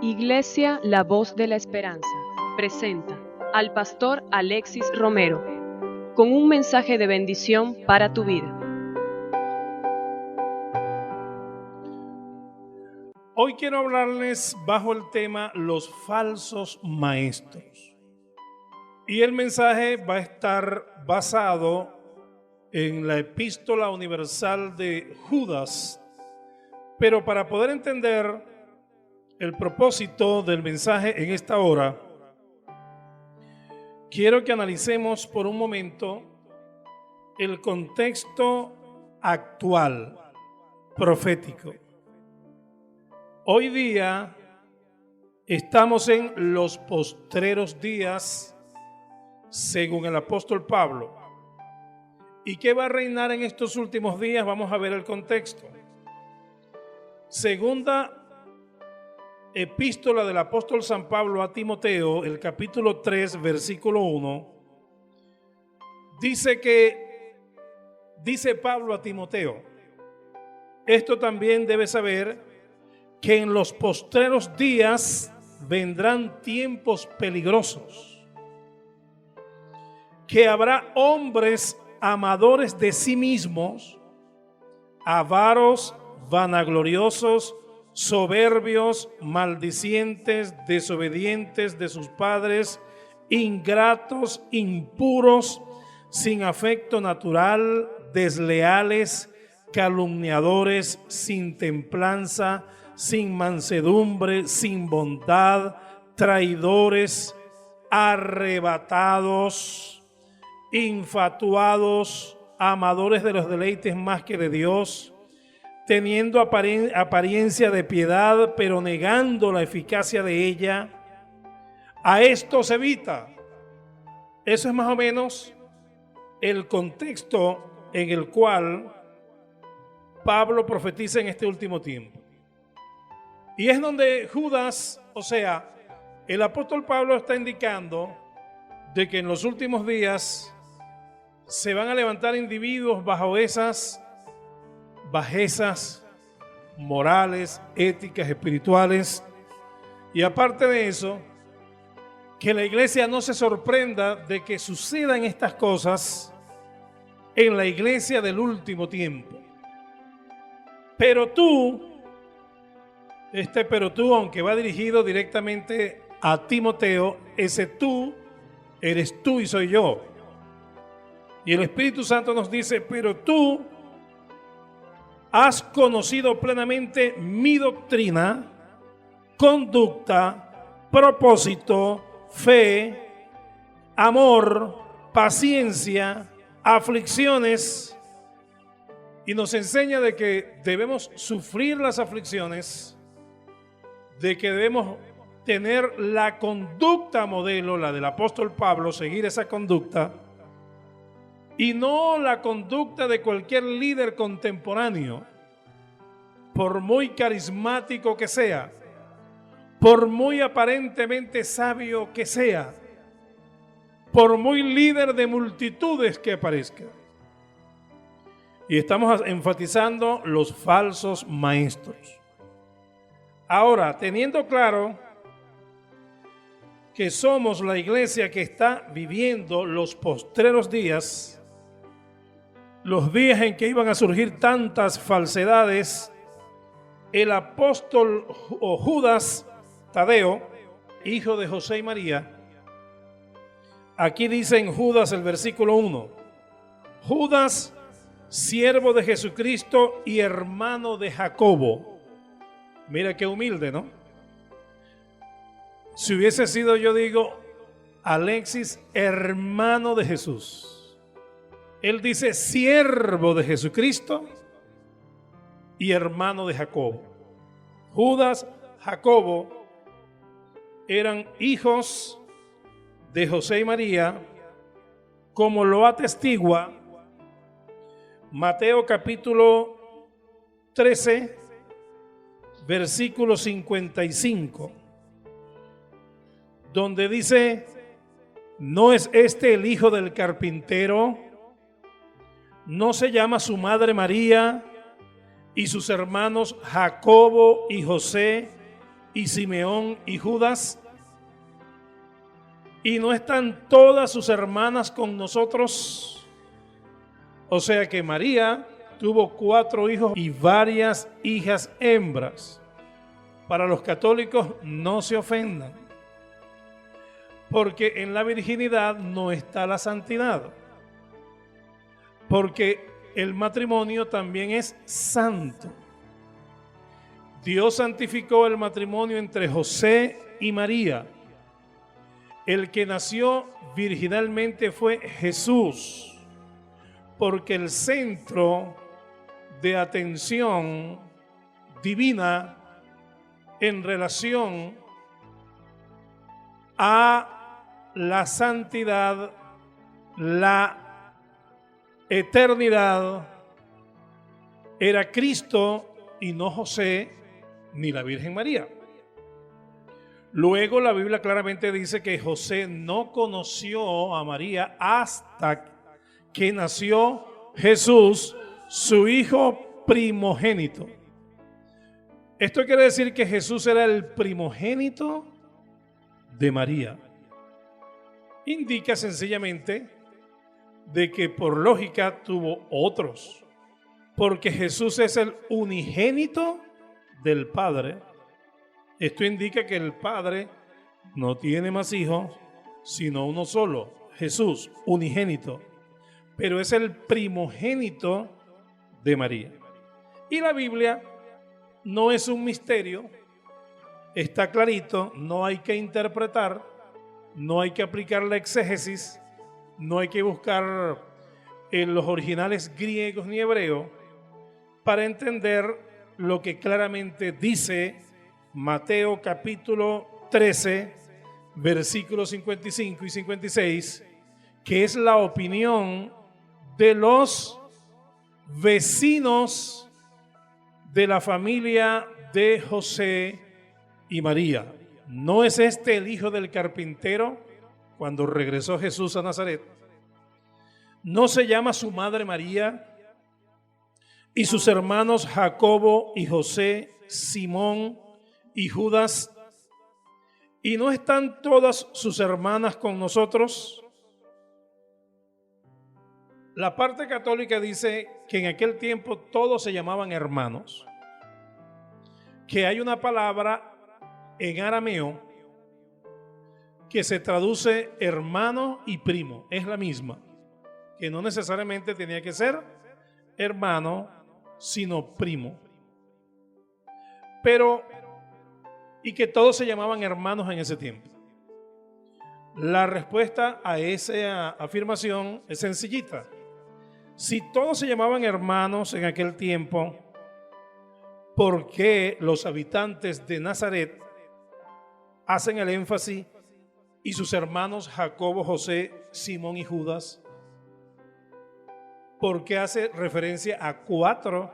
Iglesia La Voz de la Esperanza presenta al pastor Alexis Romero con un mensaje de bendición para tu vida. Hoy quiero hablarles bajo el tema los falsos maestros. Y el mensaje va a estar basado en la Epístola Universal de Judas. Pero para poder entender el propósito del mensaje en esta hora, quiero que analicemos por un momento el contexto actual profético. Hoy día estamos en los postreros días, según el apóstol Pablo. ¿Y qué va a reinar en estos últimos días? Vamos a ver el contexto. Segunda epístola del apóstol San Pablo a Timoteo, el capítulo 3, versículo 1, dice Pablo a Timoteo: esto también debes saber, que en los postreros días vendrán tiempos peligrosos, que habrá hombres amadores de sí mismos, avaros, vanagloriosos, soberbios, maldicientes, desobedientes de sus padres, ingratos, impuros, sin afecto natural, desleales, calumniadores, sin templanza, sin mansedumbre, sin bondad, traidores, arrebatados, infatuados, amadores de los deleites más que de Dios, teniendo apariencia de piedad, pero negando la eficacia de ella. A esto se evita. Eso es más o menos el contexto en el cual Pablo profetiza en este último tiempo. Y es donde Judas, o sea, el apóstol Pablo está indicando de que en los últimos días se van a levantar individuos bajo esas bajezas morales, éticas, espirituales. Y aparte de eso, que la iglesia no se sorprenda de que sucedan estas cosas en la iglesia del último tiempo. Pero tú, aunque va dirigido directamente a Timoteo, ese tú eres tú y soy yo. Y el Espíritu Santo nos dice: pero tú has conocido plenamente mi doctrina, conducta, propósito, fe, amor, paciencia, aflicciones. Y nos enseña de que debemos sufrir las aflicciones, de que debemos tener la conducta modelo, la del apóstol Pablo, seguir esa conducta, y no la conducta de cualquier líder contemporáneo, por muy carismático que sea, por muy aparentemente sabio que sea, por muy líder de multitudes que aparezca. Y estamos enfatizando los falsos maestros. Ahora, teniendo claro que somos la iglesia que está viviendo los postreros días, los días en que iban a surgir tantas falsedades, el apóstol o Judas Tadeo, hijo de José y María, aquí dice en Judas el versículo 1, Judas, siervo de Jesucristo y hermano de Jacobo. Mira qué humilde, ¿no? Si hubiese sido, yo digo, Alexis, hermano de Jesús. Él dice siervo de Jesucristo y hermano de Jacobo. Judas, Jacobo eran hijos de José y María, como lo atestigua Mateo capítulo 13, versículo 55, donde dice: ¿no es este el hijo del carpintero? ¿No se llama su madre María y sus hermanos Jacobo y José y Simeón y Judas? ¿Y no están todas sus hermanas con nosotros? O sea que María tuvo 4 hijos y varias hijas hembras. Para los católicos, no se ofendan, porque en la virginidad no está la santidad, porque el matrimonio también es santo. Dios santificó el matrimonio entre José y María. El que nació virginalmente fue Jesús, porque el centro de atención divina en relación a la santidad, la eternidad, era Cristo y no José ni la Virgen María. Luego la Biblia claramente dice que José no conoció a María hasta que nació Jesús, su hijo primogénito. Esto quiere decir que Jesús era el primogénito de María. Indica sencillamente de que por lógica tuvo otros, porque Jesús es el unigénito del Padre. Esto indica que el Padre no tiene más hijos, sino uno solo, Jesús, unigénito, pero es el primogénito de María. Y la Biblia no es un misterio, está clarito, no hay que interpretar, no hay que aplicar la exégesis, no hay que buscar en los originales griegos ni hebreos para entender lo que claramente dice Mateo capítulo 13, versículos 55 y 56, que es la opinión de los vecinos de la familia de José y María. ¿No es este el hijo del carpintero cuando regresó Jesús a Nazaret? ¿No se llama su madre María y sus hermanos Jacobo y José, Simón y Judas? ¿Y no están todas sus hermanas con nosotros? La parte católica dice que en aquel tiempo todos se llamaban hermanos, que hay una palabra en arameo que se traduce hermano y primo, es la misma, que no necesariamente tenía que ser hermano, sino primo. Pero, y que todos se llamaban hermanos en ese tiempo. La respuesta a esa afirmación es sencillita. Si todos se llamaban hermanos en aquel tiempo, ¿por qué los habitantes de Nazaret hacen el énfasis y sus hermanos Jacobo, José, Simón y Judas? ¿Por qué hace referencia a 4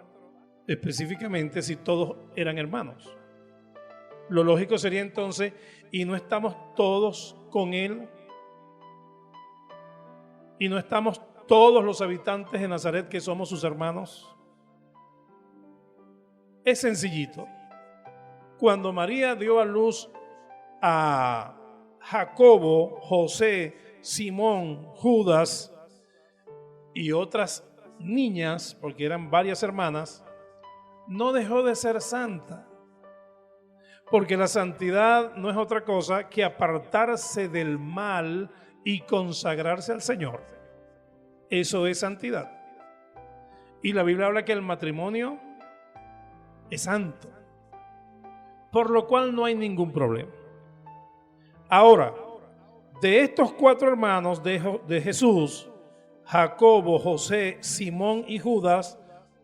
específicamente si todos eran hermanos? Lo lógico sería entonces, ¿y no estamos todos con él? ¿Y no estamos todos los habitantes de Nazaret que somos sus hermanos? Es sencillito. Cuando María dio a luz a Jacobo, José, Simón, Judas y otras niñas, porque eran varias hermanas, no dejó de ser santa. Porque la santidad no es otra cosa que apartarse del mal y consagrarse al Señor. Eso es santidad. Y la Biblia habla que el matrimonio es santo, por lo cual no hay ningún problema. Ahora, de estos 4 hermanos de Jesús, Jacobo, José, Simón y Judas,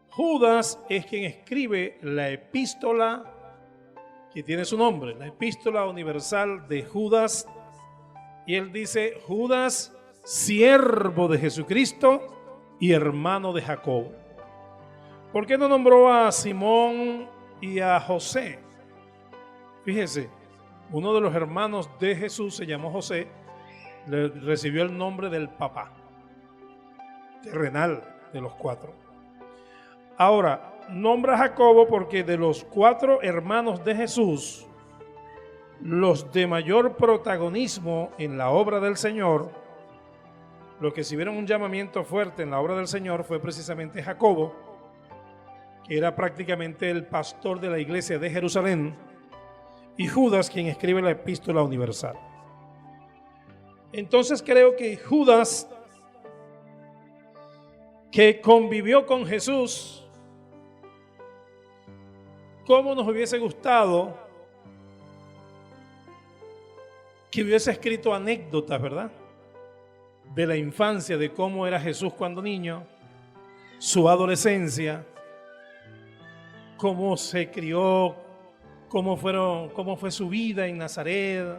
Judas es quien escribe la epístola que tiene su nombre, la epístola universal de Judas, y él dice: Judas, siervo de Jesucristo y hermano de Jacobo. ¿Por qué no nombró a Simón y a José? Fíjese, uno de los hermanos de Jesús se llamó José, recibió el nombre del papá terrenal de los 4. Ahora, nombra a Jacobo porque de los 4 hermanos de Jesús, los de mayor protagonismo en la obra del Señor, los que recibieron un llamamiento fuerte en la obra del Señor, fue precisamente Jacobo, que era prácticamente el pastor de la iglesia de Jerusalén, y Judas, quien escribe la Epístola Universal. Entonces creo que Judas, que convivió con Jesús, cómo nos hubiese gustado que hubiese escrito anécdotas, ¿verdad?, de la infancia, de cómo era Jesús cuando niño, su adolescencia, cómo se crió, cómo fue su vida en Nazaret,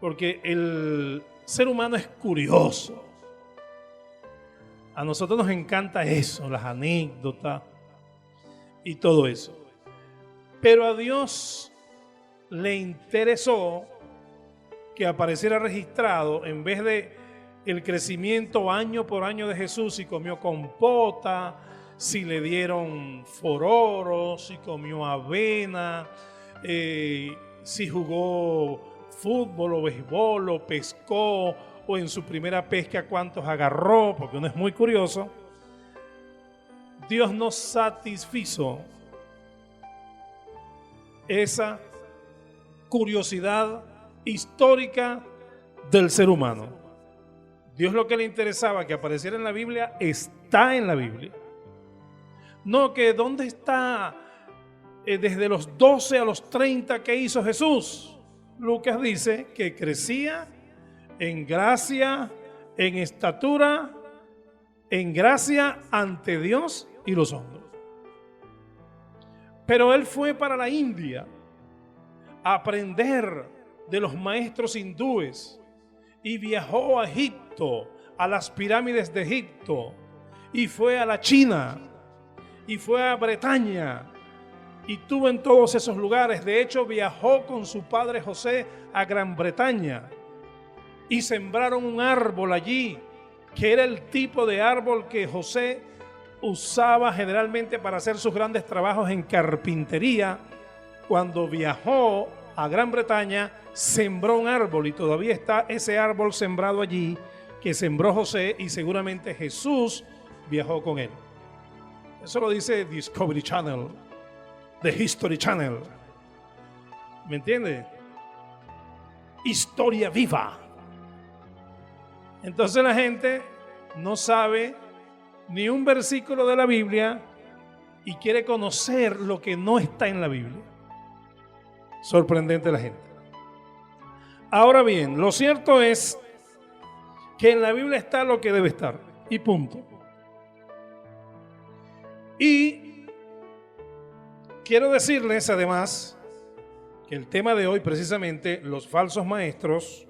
porque el ser humano es curioso. A nosotros nos encanta eso, las anécdotas y todo eso. Pero a Dios le interesó que apareciera registrado, en vez de el crecimiento año por año de Jesús, si comió compota, si le dieron fororo, si comió avena, si jugó fútbol o béisbol o pescó, o en su primera pesca cuántos agarró, porque uno es muy curioso. Dios no satisfizo esa curiosidad histórica del ser humano. Dios lo que le interesaba que apareciera en la Biblia está en la Biblia. No que dónde está desde los 12 a los 30 que hizo Jesús. Lucas dice que crecía en gracia, en estatura, en gracia ante Dios y los hombres. Pero él fue para la India a aprender de los maestros hindúes y viajó a Egipto, a las pirámides de Egipto, y fue a la China, y fue a Bretaña, y estuvo en todos esos lugares. De hecho, viajó con su padre José a Gran Bretaña, y sembraron un árbol allí, que era el tipo de árbol que José usaba generalmente para hacer sus grandes trabajos en carpintería. Cuando viajó a Gran Bretaña, sembró un árbol, y todavía está ese árbol sembrado allí, que sembró José, y seguramente Jesús viajó con él. Eso lo dice Discovery Channel, The History Channel. ¿Me entiende? Historia viva. Entonces la gente no sabe ni un versículo de la Biblia y quiere conocer lo que no está en la Biblia. Sorprendente la gente. Ahora bien, lo cierto es que en la Biblia está lo que debe estar, y punto. Y quiero decirles además que el tema de hoy, precisamente, los falsos maestros,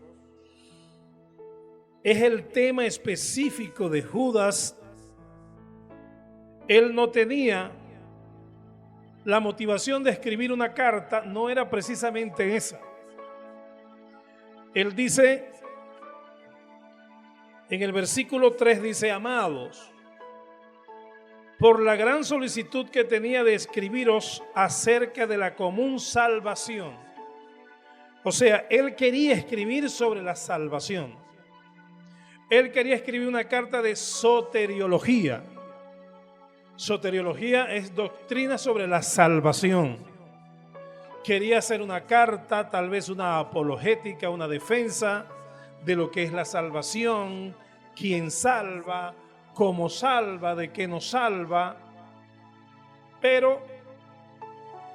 es el tema específico de Judas. Él no tenía la motivación de escribir una carta, no era precisamente esa. Él dice, en el versículo 3 dice: amados, por la gran solicitud que tenía de escribiros acerca de la común salvación. O sea, él quería escribir sobre la salvación. Él quería escribir una carta de soteriología. Soteriología es doctrina sobre la salvación. Quería hacer una carta, tal vez una apologética, una defensa de lo que es la salvación, quién salva, cómo salva, de qué nos salva. Pero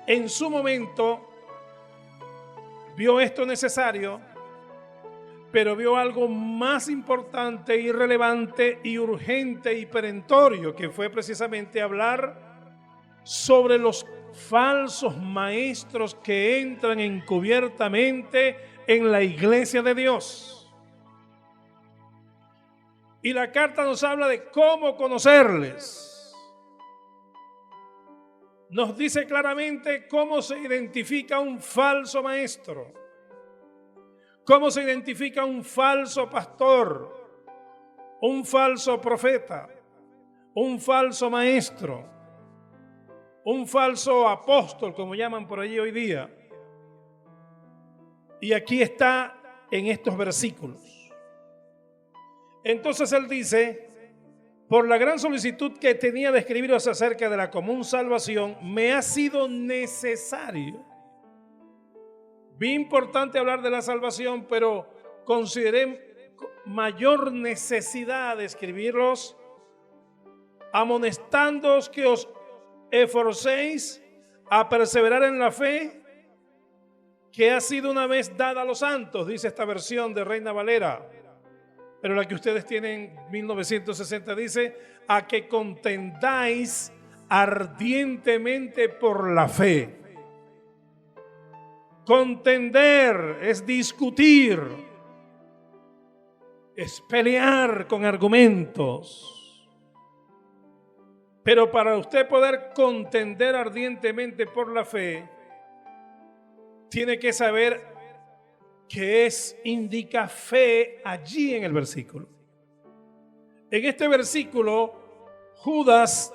en su momento vio esto necesario, pero vio algo más importante y relevante y urgente y perentorio, que fue precisamente hablar sobre los falsos maestros que entran encubiertamente en la iglesia de Dios. Y la carta nos habla de cómo conocerles. Nos dice claramente cómo se identifica un falso maestro, cómo se identifica un falso pastor, un falso profeta, un falso maestro, un falso apóstol, como llaman por allí hoy día. Y aquí está en estos versículos. Entonces él dice: por la gran solicitud que tenía de escribiros acerca de la común salvación, me ha sido necesario. Bien importante hablar de la salvación, pero consideré mayor necesidad de escribirlos, amonestándoos que os esforcéis a perseverar en la fe que ha sido una vez dada a los santos, dice esta versión de Reina Valera, pero la que ustedes tienen, 1960, dice: a que contendáis ardientemente por la fe. Contender es discutir, es pelear con argumentos. Pero para usted poder contender ardientemente por la fe, tiene que saber que indica fe allí en el versículo. En este versículo, Judas,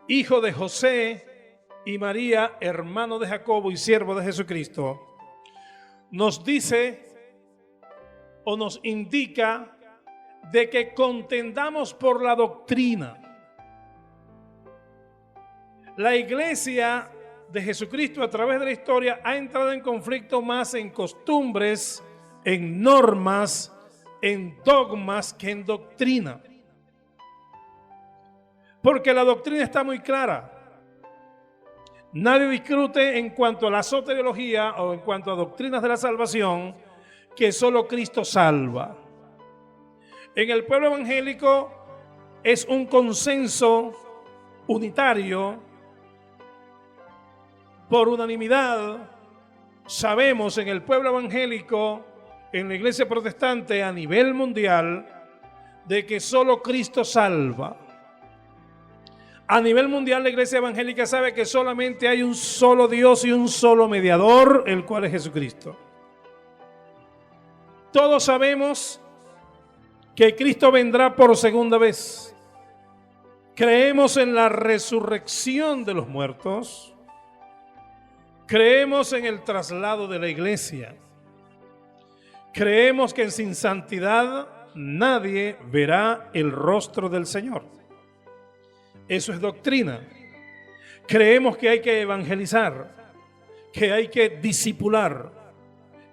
hijo de José, y María, hermano de Jacobo y siervo de Jesucristo, nos dice o nos indica de que contendamos por la doctrina. La iglesia de Jesucristo a través de la historia ha entrado en conflicto más en costumbres, en normas, en dogmas que en doctrina. Porque la doctrina está muy clara. Nadie discute en cuanto a la soteriología o en cuanto a doctrinas de la salvación que solo Cristo salva. En el pueblo evangélico es un consenso unitario, por unanimidad. Sabemos en el pueblo evangélico, en la iglesia protestante a nivel mundial, de que solo Cristo salva. A nivel mundial, la iglesia evangélica sabe que solamente hay un solo Dios y un solo mediador, el cual es Jesucristo. Todos sabemos que Cristo vendrá por segunda vez. Creemos en la resurrección de los muertos. Creemos en el traslado de la iglesia. Creemos que sin santidad nadie verá el rostro del Señor. Eso es doctrina. Creemos que hay que evangelizar, que hay que discipular.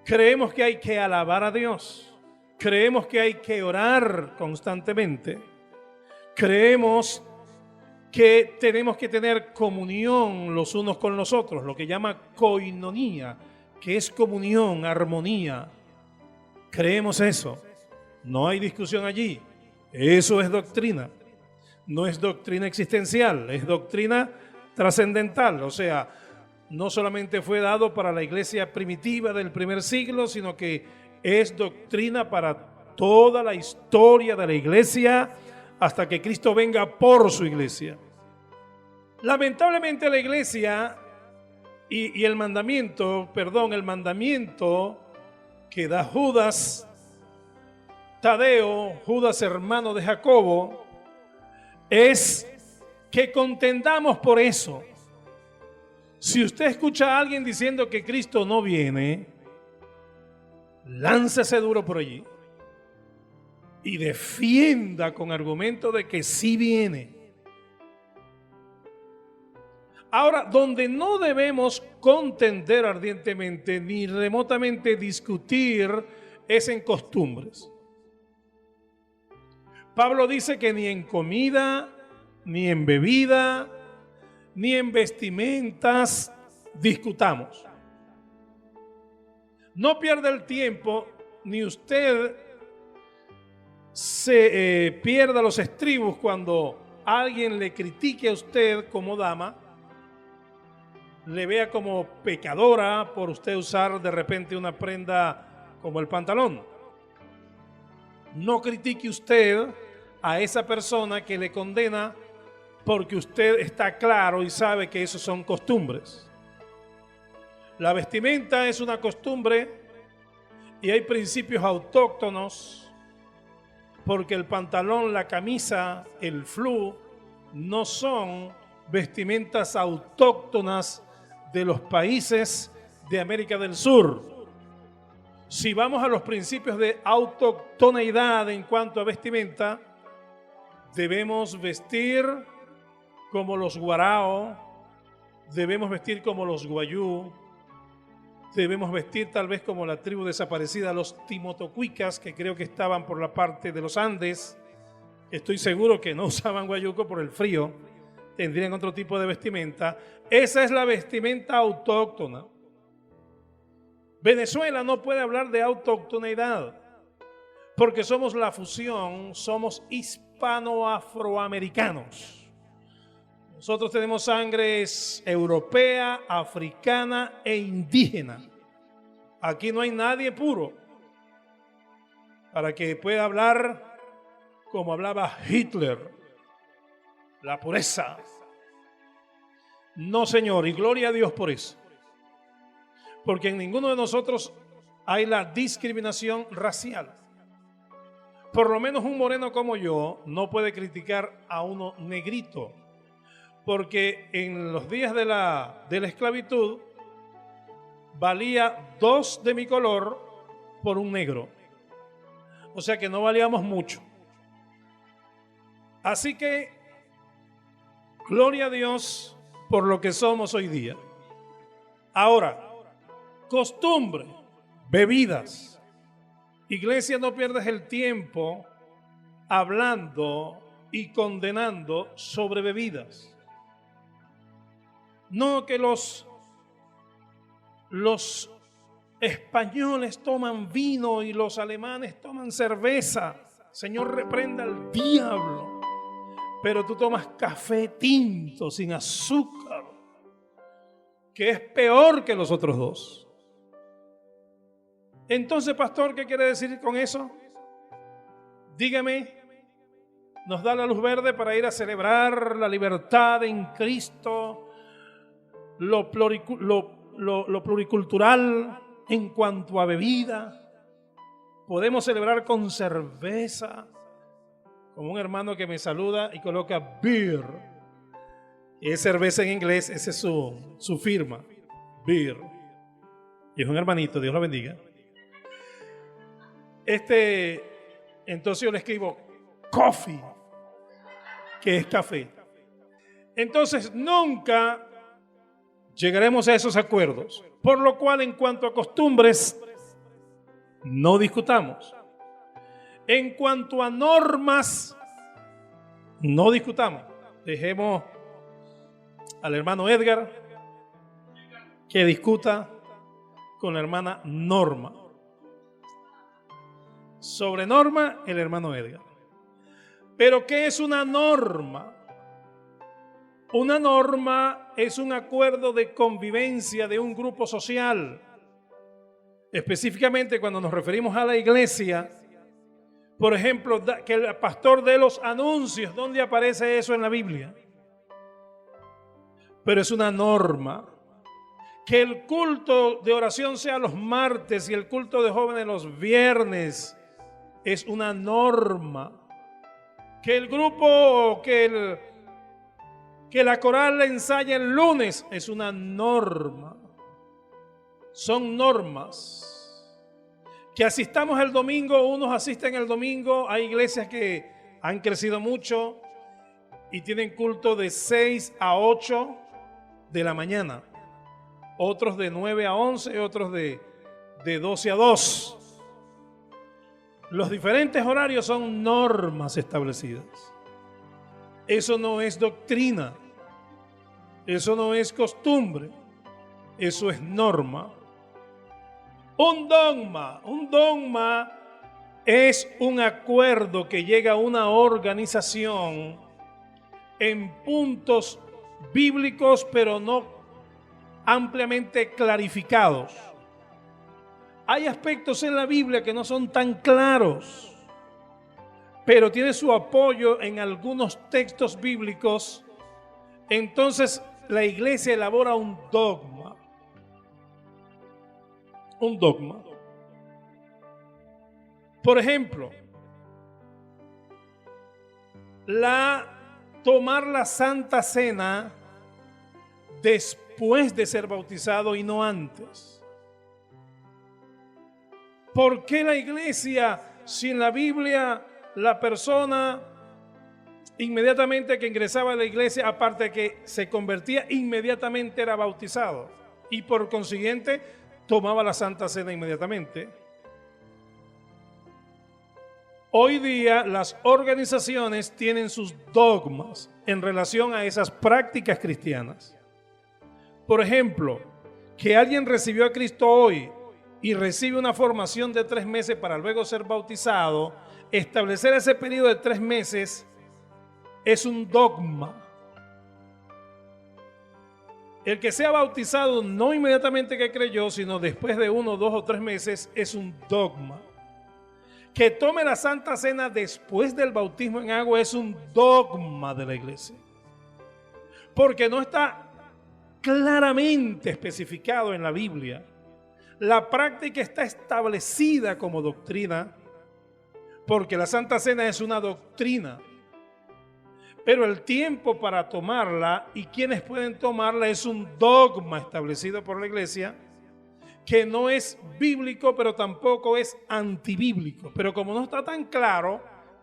Creemos que hay que alabar a Dios. Creemos que hay que orar constantemente. Creemos que tenemos que tener comunión los unos con los otros, lo que llama koinonía, que es comunión, armonía. Creemos eso. No hay discusión allí. Eso es doctrina. No es doctrina existencial, es doctrina trascendental. O sea, no solamente fue dado para la iglesia primitiva del primer siglo, sino que es doctrina para toda la historia de la iglesia hasta que Cristo venga por su iglesia. Lamentablemente la iglesia y el mandamiento que da Judas Tadeo, Judas hermano de Jacobo, es que contendamos por eso. Si usted escucha a alguien diciendo que Cristo no viene, láncese duro por allí y defienda con argumento de que sí viene. Ahora, donde no debemos contender ardientemente ni remotamente discutir es en costumbres. Pablo dice que ni en comida, ni en bebida, ni en vestimentas discutamos. No pierda el tiempo, ni usted se pierda los estribos cuando alguien le critique a usted como dama, le vea como pecadora por usted usar de repente una prenda como el pantalón. No critique usted a esa persona que le condena porque usted está claro y sabe que esos son costumbres. La vestimenta es una costumbre y hay principios autóctonos porque el pantalón, la camisa, el flú no son vestimentas autóctonas de los países de América del Sur. Si vamos a los principios de autoctoneidad en cuanto a vestimenta, debemos vestir como los guarao, debemos vestir como los guayú, debemos vestir tal vez como la tribu desaparecida, los timotocuicas, que creo que estaban por la parte de los Andes. Estoy seguro que no usaban guayuco por el frío, tendrían otro tipo de vestimenta. Esa es la vestimenta autóctona. Venezuela no puede hablar de autoctoneidad, porque somos la fusión, somos hispano-afroamericanos. Nosotros tenemos sangres europea, africana e indígena. Aquí no hay nadie puro para que pueda hablar como hablaba Hitler, la pureza. No, señor, y gloria a Dios por eso. Porque en ninguno de nosotros hay la discriminación racial. Por lo menos un moreno como yo no puede criticar a uno negrito. Porque en los días de la esclavitud valía 2 de mi color por un negro. O sea que no valíamos mucho. Así que, gloria a Dios por lo que somos hoy día. Ahora, costumbre, bebidas. Iglesia, no pierdas el tiempo hablando y condenando sobre bebidas. No que los españoles toman vino y los alemanes toman cerveza. Señor, reprenda al diablo. Pero tú tomas café tinto sin azúcar, que es peor que los otros dos. Entonces, pastor, ¿qué quiere decir con eso? Dígame, ¿nos da la luz verde para ir a celebrar la libertad en Cristo? Lo pluricultural en cuanto a bebida. Podemos celebrar con cerveza, como un hermano que me saluda y coloca beer. Es cerveza en inglés, esa es su firma, beer. Y es un hermanito, Dios lo bendiga. Entonces yo le escribo coffee, que es café. Entonces nunca llegaremos a esos acuerdos, por lo cual en cuanto a costumbres, no discutamos. En cuanto a normas, no discutamos. Dejemos al hermano Edgar que discuta con la hermana Norma. Sobre norma, el hermano Edgar. Pero ¿qué es una norma? Una norma es un acuerdo de convivencia de un grupo social. Específicamente cuando nos referimos a la iglesia, por ejemplo, que el pastor dé los anuncios. ¿Dónde aparece eso en la Biblia? Pero es una norma. Que el culto de oración sea los martes y el culto de jóvenes los viernes es una norma. Que el grupo, que la coral la ensaye el lunes es una norma. Son normas. Que asistamos el domingo, unos asisten el domingo. Hay iglesias que han crecido mucho y tienen culto de 6 a 8 de la mañana. Otros de 9 a 11, otros de 12 a 2. Los diferentes horarios son normas establecidas. Eso no es doctrina. Eso no es costumbre. Eso es norma. Un dogma es un acuerdo que llega a una organización en puntos bíblicos, pero no ampliamente clarificados. Hay aspectos en la Biblia que no son tan claros, pero tiene su apoyo en algunos textos bíblicos. Entonces la iglesia elabora un dogma. Un dogma. Por ejemplo, tomar la Santa Cena después de ser bautizado y no antes. ¿Por qué la iglesia, si en la Biblia la persona inmediatamente que ingresaba a la iglesia, aparte de que se convertía, inmediatamente era bautizado y por consiguiente tomaba la Santa Cena inmediatamente? Hoy día las organizaciones tienen sus dogmas en relación a esas prácticas cristianas. Por ejemplo, que alguien recibió a Cristo hoy y recibe una formación de 3 meses para luego ser bautizado, establecer ese periodo de 3 meses es un dogma. El que sea bautizado no inmediatamente que creyó, sino después de 1, 2 o 3 meses es un dogma. Que tome la Santa Cena después del bautismo en agua es un dogma de la iglesia. Porque no está claramente especificado en la Biblia. La práctica está establecida como doctrina, porque la Santa Cena es una doctrina. Pero el tiempo para tomarla y quienes pueden tomarla es un dogma establecido por la iglesia, que no es bíblico, pero tampoco es antibíblico. Pero como no está tan claro,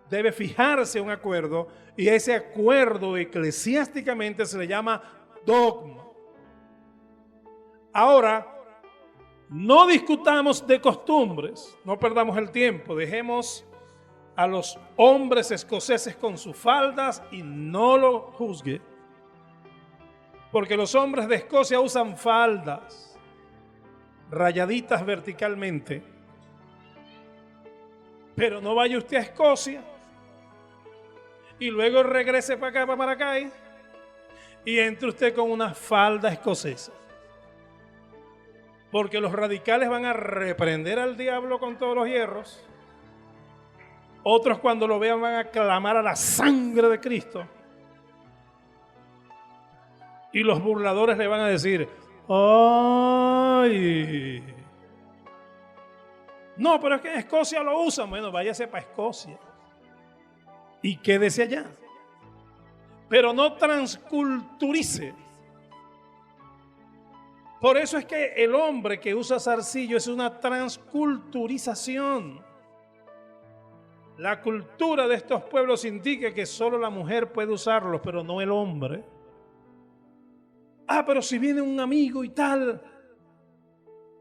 debe fijarse un acuerdo, y a ese acuerdo eclesiásticamente se le llama dogma. Ahora, no discutamos de costumbres, no perdamos el tiempo, dejemos a los hombres escoceses con sus faldas y no lo juzgue. Porque los hombres de Escocia usan faldas rayaditas verticalmente. Pero no vaya usted a Escocia y luego regrese para acá, para Maracay, y entre usted con una falda escocesa. Porque los radicales van a reprender al diablo con todos los hierros. Otros cuando lo vean van a clamar a la sangre de Cristo. Y los burladores le van a decir: ¡ay! No, pero es que en Escocia lo usan. Bueno, váyase para Escocia y quédese allá. Pero no transculturice. Por eso es que el hombre que usa zarcillo es una transculturización. La cultura de estos pueblos indica que solo la mujer puede usarlos, pero no el hombre. Ah, pero si viene un amigo y tal,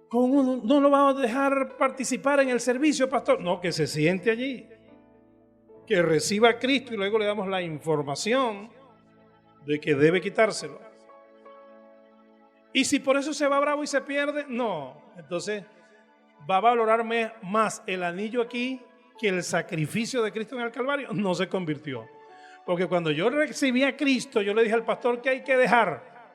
¿cómo no lo vamos a dejar participar en el servicio, pastor? No, que se siente allí, que reciba a Cristo y luego le damos la información de que debe quitárselo. Y si por eso se va bravo y se pierde, no. Entonces va a valorar más el anillo aquí que el sacrificio de Cristo en el Calvario. No se convirtió. Porque cuando yo recibí a Cristo, yo le dije al pastor que hay que dejar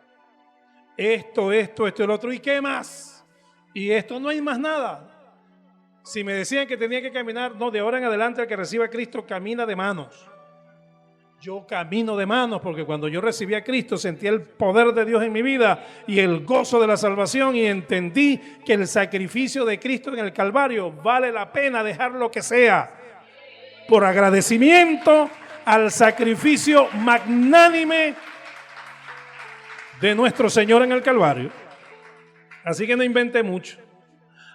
esto y el otro. ¿Y qué más? Y esto, no hay más nada. Si me decían que tenía que caminar, no, de ahora en adelante el que reciba a Cristo camina de manos. Yo camino de manos porque cuando yo recibí a Cristo sentí el poder de Dios en mi vida y el gozo de la salvación, y entendí que el sacrificio de Cristo en el Calvario vale la pena dejar lo que sea por agradecimiento al sacrificio magnánime de nuestro Señor en el Calvario. Así que no inventé mucho.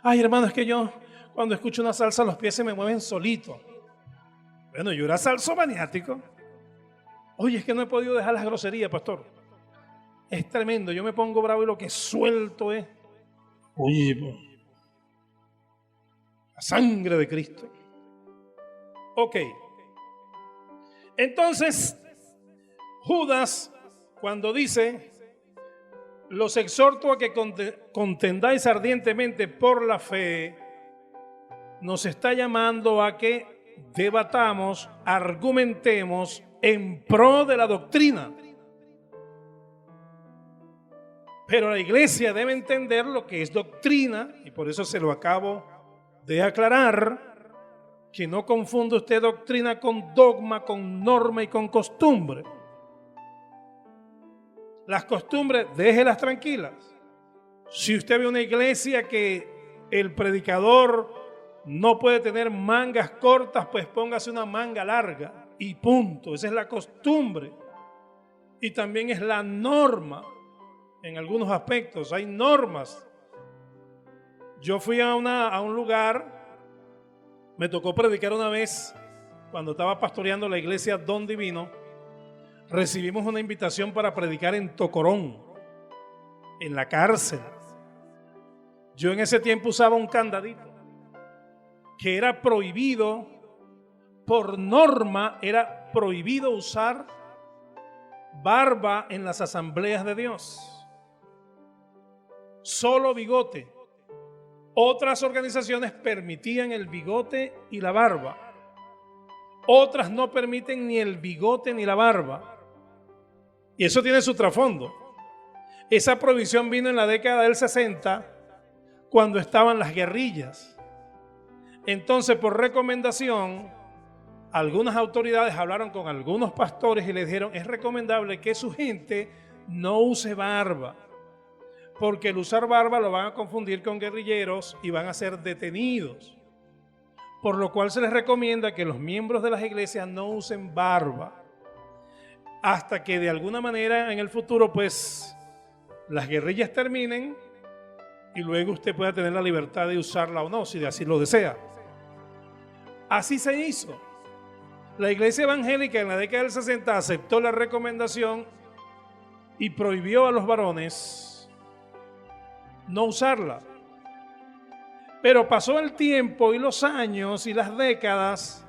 Ay, hermano, es que yo cuando escucho una salsa los pies se me mueven solitos. Bueno, yo era salsomaniático. Oye, es que no he podido dejar las groserías, pastor. Es tremendo, yo me pongo bravo y lo que suelto es, oye, la sangre de Cristo. Ok. Entonces, Judas, cuando dice: los exhorto a que contendáis ardientemente por la fe, nos está llamando a que debatamos, argumentemos en pro de la doctrina. Pero la iglesia debe entender lo que es doctrina, y por eso se lo acabo de aclarar, que no confunda usted doctrina con dogma, con norma y con costumbre. Las costumbres, déjelas tranquilas. Si usted ve una iglesia que el predicador no puede tener mangas cortas, pues póngase una manga larga y punto. Esa es la costumbre. Y también es la norma. En algunos aspectos hay normas. Yo fui a un lugar Me tocó predicar una vez cuando estaba pastoreando la iglesia Don Divino. Recibimos una invitación para predicar en Tocorón, en la cárcel. Yo en ese tiempo usaba un candadito que era prohibido, por norma, era prohibido usar barba en las asambleas de Dios. Solo bigote. Otras organizaciones permitían el bigote y la barba. Otras no permiten ni el bigote ni la barba. Y eso tiene su trasfondo. Esa prohibición vino en la década del 60, cuando estaban las guerrillas. Entonces, por recomendación, algunas autoridades hablaron con algunos pastores y les dijeron: es recomendable que su gente no use barba, porque el usar barba lo van a confundir con guerrilleros y van a ser detenidos. Por lo cual se les recomienda que los miembros de las iglesias no usen barba, hasta que de alguna manera en el futuro pues las guerrillas terminen y luego usted pueda tener la libertad de usarla o no, si así lo desea. Así se hizo. La iglesia evangélica en la década del 60 aceptó la recomendación y prohibió a los varones no usarla. Pero pasó el tiempo y los años y las décadas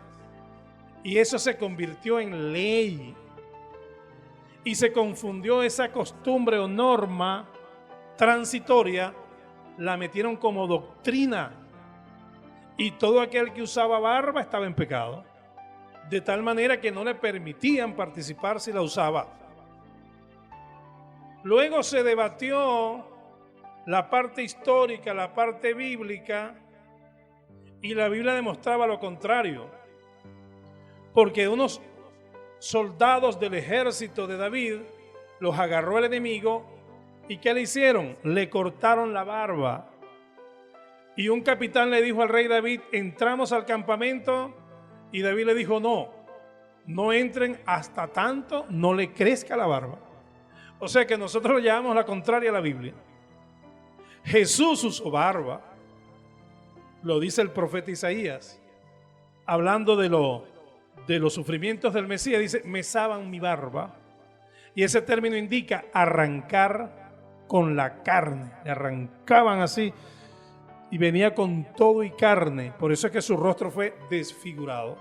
y eso se convirtió en ley. Y se confundió esa costumbre o norma transitoria, la metieron como doctrina. Y todo aquel que usaba barba estaba en pecado. De tal manera que no le permitían participar si la usaba. Luego se debatió la parte histórica, la parte bíblica, y la Biblia demostraba lo contrario. Porque unos soldados del ejército de David los agarró el enemigo, ¿y qué le hicieron? Le cortaron la barba. Y un capitán le dijo al rey David: entramos al campamento, y David le dijo: no entren hasta tanto no le crezca la barba. O sea que nosotros le llamamos la contraria a la Biblia. Jesús usó barba, lo dice el profeta Isaías, hablando de los sufrimientos del Mesías. Dice: mesaban mi barba, y ese término indica arrancar con la carne. Le arrancaban así y venía con todo y carne. Por eso es que su rostro fue desfigurado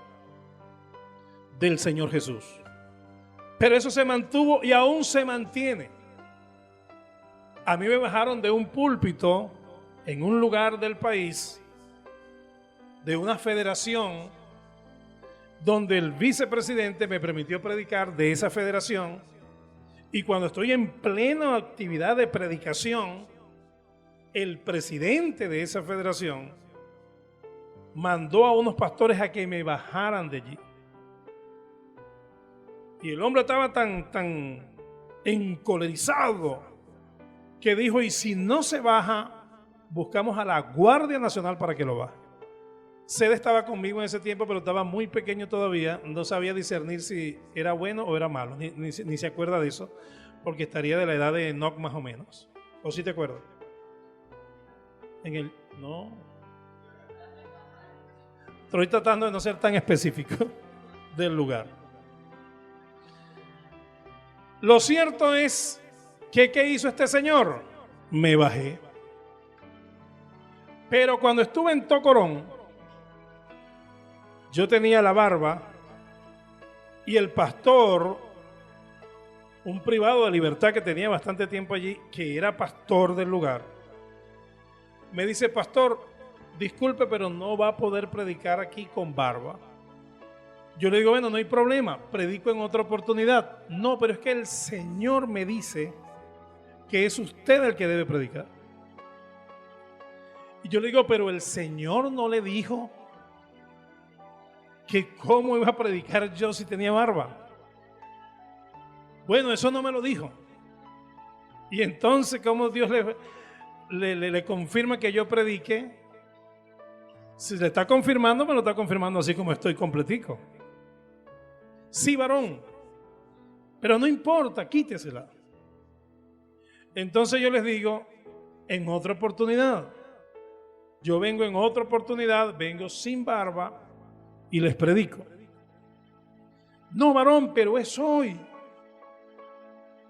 del Señor Jesús. Pero eso se mantuvo y aún se mantiene. A mí me bajaron de un púlpito en un lugar del país, de una federación, donde el vicepresidente me permitió predicar de esa federación, y cuando estoy en plena actividad de predicación, el presidente de esa federación mandó a unos pastores a que me bajaran de allí. Y el hombre estaba tan encolerizado que dijo: y si no se baja, buscamos a la Guardia Nacional para que lo baje. Sede estaba conmigo en ese tiempo, pero estaba muy pequeño todavía, no sabía discernir si era bueno o era malo, ni se acuerda de eso, porque estaría de la edad de Enoch más o menos. ¿O sí te acuerdas? No. Estoy tratando de no ser tan específico del lugar. Lo cierto es que ¿qué hizo este señor? Me bajé. Pero cuando estuve en Tocorón, yo tenía la barba y el pastor, un privado de libertad que tenía bastante tiempo allí, que era pastor del lugar, me dice: pastor, disculpe, pero no va a poder predicar aquí con barba. Yo le digo: bueno, no hay problema, predico en otra oportunidad. No, pero es que el Señor me dice que es usted el que debe predicar. Y yo le digo: pero el Señor no le dijo que cómo iba a predicar yo si tenía barba. Bueno, eso no me lo dijo. Y entonces, ¿cómo Dios le confirma que yo predique? Si le está confirmando, me lo está confirmando así como estoy completico. Sí, varón, pero no importa, quítesela. . Entonces yo les digo: en otra oportunidad. Yo vengo en otra oportunidad, vengo sin barba y les predico. No, varón, pero es hoy.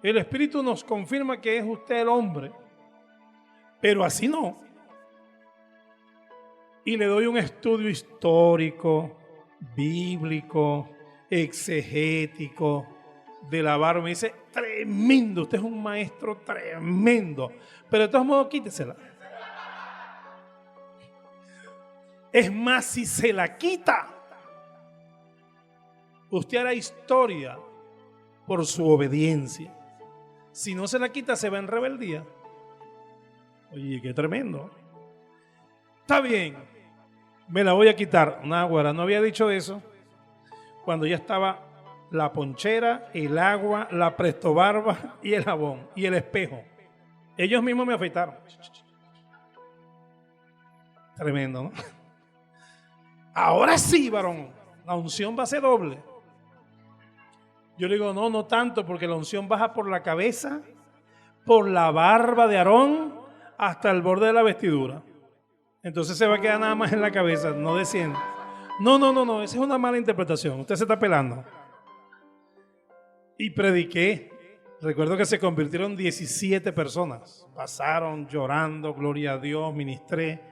El Espíritu nos confirma que es usted el hombre, pero así no. Y le doy un estudio histórico, bíblico, exegético de la barba. Me dice, tremendo, usted es un maestro tremendo, pero de todos modos quítesela. Es más, si se la quita, usted hará historia por su obediencia. Si no se la quita, se va en rebeldía. Oye, qué tremendo. Está bien, me la voy a quitar. Náguara, no había dicho eso cuando ya estaba la ponchera, el agua, la prestobarba y el jabón y el espejo. Ellos mismos me afeitaron. Tremendo, ¿no? Ahora sí, varón, la unción va a ser doble. Yo le digo, no tanto, porque la unción baja por la cabeza, por la barba de Aarón, hasta el borde de la vestidura. Entonces se va a quedar nada más en la cabeza, no desciende. No, esa es una mala interpretación, usted se está pelando. Y prediqué, recuerdo que se convirtieron 17 personas, pasaron llorando, gloria a Dios, ministré,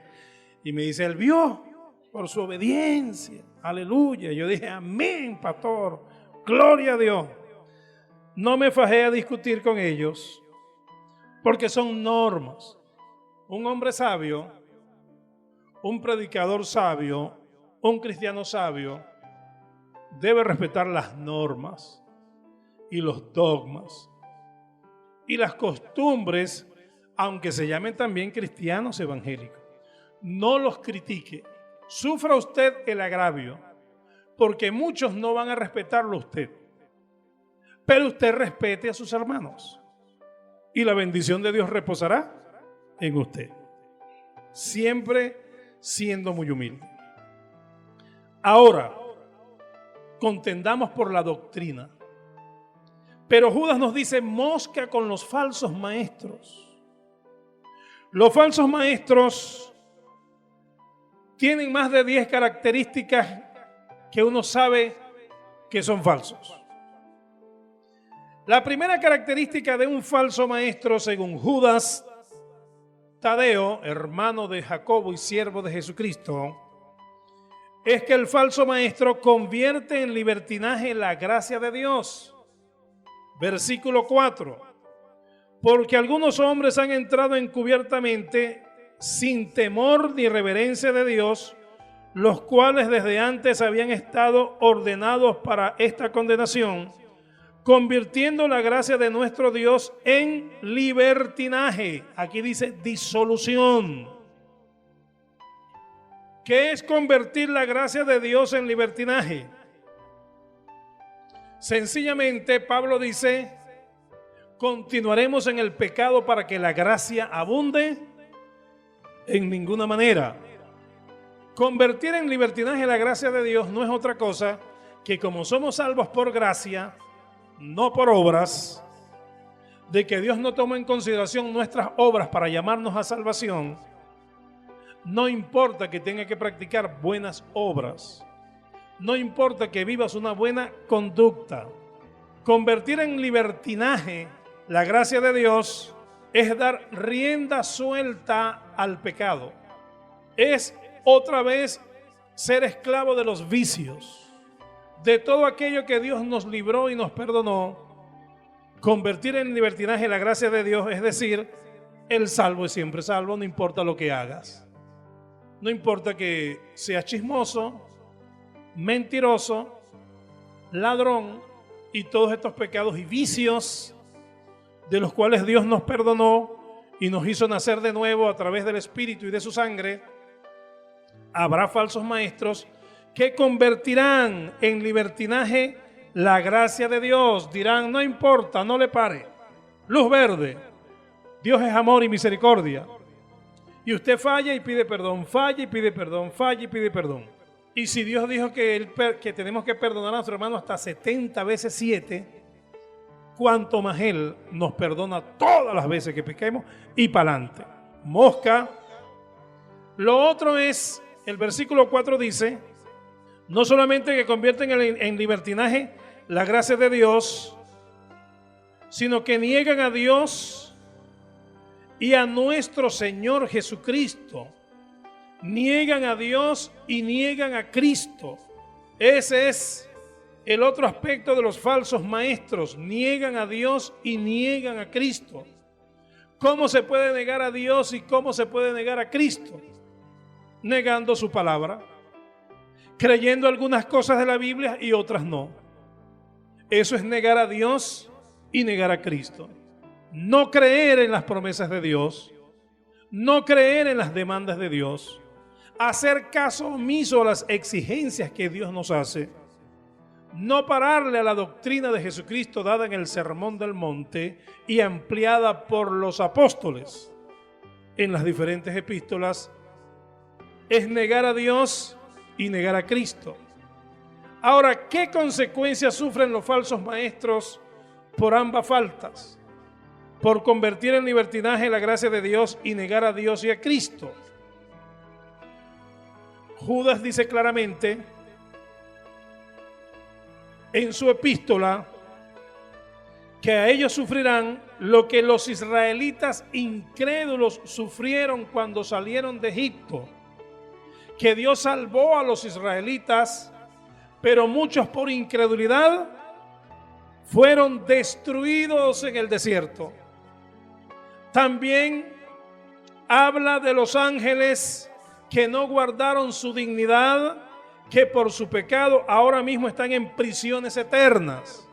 y me dice, él vio por su obediencia, aleluya. Yo dije, amén, pastor, gloria a Dios. No me fajé a discutir con ellos, porque son normas. Un hombre sabio, un predicador sabio, un cristiano sabio, debe respetar las normas y los dogmas y las costumbres, aunque se llamen también cristianos evangélicos. No los critique. Sufra usted el agravio, porque muchos no van a respetarlo a usted. Pero usted respete a sus hermanos y la bendición de Dios reposará en usted. Siempre siendo muy humilde. Ahora, contendamos por la doctrina. Pero Judas nos dice, mosca con los falsos maestros. Los falsos maestros tienen más de 10 características que uno sabe que son falsos. La primera característica de un falso maestro, según Judas Tadeo, hermano de Jacobo y siervo de Jesucristo, es que el falso maestro convierte en libertinaje la gracia de Dios. Versículo 4. Porque algunos hombres han entrado encubiertamente, sin temor ni reverencia de Dios, los cuales desde antes habían estado ordenados para esta condenación, convirtiendo la gracia de nuestro Dios en libertinaje. Aquí dice disolución. ¿Qué es convertir la gracia de Dios en libertinaje? Sencillamente, Pablo dice, continuaremos en el pecado para que la gracia abunde. En ninguna manera. Convertir en libertinaje la gracia de Dios no es otra cosa que, como somos salvos por gracia, no por obras, de que Dios no toma en consideración nuestras obras para llamarnos a salvación, no importa que tenga que practicar buenas obras, no importa que vivas una buena conducta. Convertir en libertinaje la gracia de Dios es dar rienda suelta al pecado. Es otra vez ser esclavo de los vicios, de todo aquello que Dios nos libró y nos perdonó. Convertir en libertinaje la gracia de Dios, es decir, el salvo es siempre salvo, no importa lo que hagas. No importa que seas chismoso, mentiroso, ladrón y todos estos pecados y vicios de los cuales Dios nos perdonó y nos hizo nacer de nuevo a través del Espíritu y de su sangre. Habrá falsos maestros que convertirán en libertinaje la gracia de Dios. Dirán, no importa, no le pare. Luz verde. Dios es amor y misericordia. Y usted falla y pide perdón, falla y pide perdón, falla y pide perdón. Y si Dios dijo que tenemos que perdonar a nuestro hermano hasta 70 veces 7, cuanto más Él nos perdona todas las veces que pequemos y para adelante. Mosca, Lo otro es, el versículo 4 dice, no solamente que convierten en libertinaje la gracia de Dios, sino que niegan a Dios y a nuestro Señor Jesucristo. Niegan a Dios y niegan a Cristo. Ese es el otro aspecto de los falsos maestros. Niegan a Dios y niegan a Cristo. ¿Cómo se puede negar a Dios y cómo se puede negar a Cristo? Negando su palabra, creyendo algunas cosas de la Biblia y otras no. Eso es negar a Dios y negar a Cristo. No creer en las promesas de Dios, no creer en las demandas de Dios, hacer caso omiso a las exigencias que Dios nos hace, no pararle a la doctrina de Jesucristo dada en el Sermón del Monte y ampliada por los apóstoles en las diferentes epístolas, es negar a Dios y negar a Cristo. Ahora, ¿qué consecuencias sufren los falsos maestros por ambas faltas? Por convertir en libertinaje la gracia de Dios y negar a Dios y a Cristo. Judas dice claramente en su epístola que a ellos sufrirán lo que los israelitas incrédulos sufrieron cuando salieron de Egipto. Que Dios salvó a los israelitas, pero muchos por incredulidad fueron destruidos en el desierto. También habla de los ángeles que no guardaron su dignidad, que por su pecado ahora mismo están en prisiones eternas.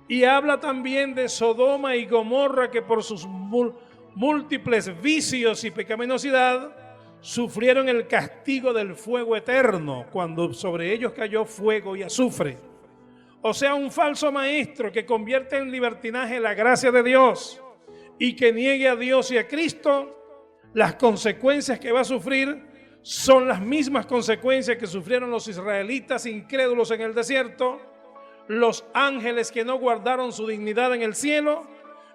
Y habla también de Sodoma y Gomorra, que por sus múltiples vicios y pecaminosidad sufrieron el castigo del fuego eterno, cuando sobre ellos cayó fuego y azufre. O sea, un falso maestro que convierte en libertinaje la gracia de Dios y que niegue a Dios y a Cristo, las consecuencias que va a sufrir son las mismas consecuencias que sufrieron los israelitas incrédulos en el desierto, los ángeles que no guardaron su dignidad en el cielo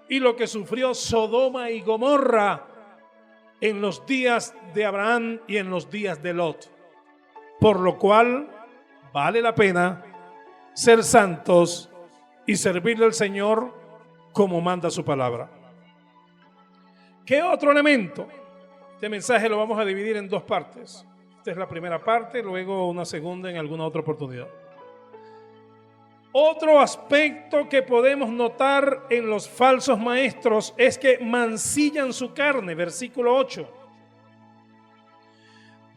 y lo que sufrió Sodoma y Gomorra en los días de Abraham y en los días de Lot. Por lo cual vale la pena ser santos y servirle al Señor como manda su palabra. ¿Qué otro elemento? Este mensaje lo vamos a dividir en dos partes. Esta es la primera parte, luego una segunda en alguna otra oportunidad. Otro aspecto que podemos notar en los falsos maestros es que mancillan su carne, versículo 8.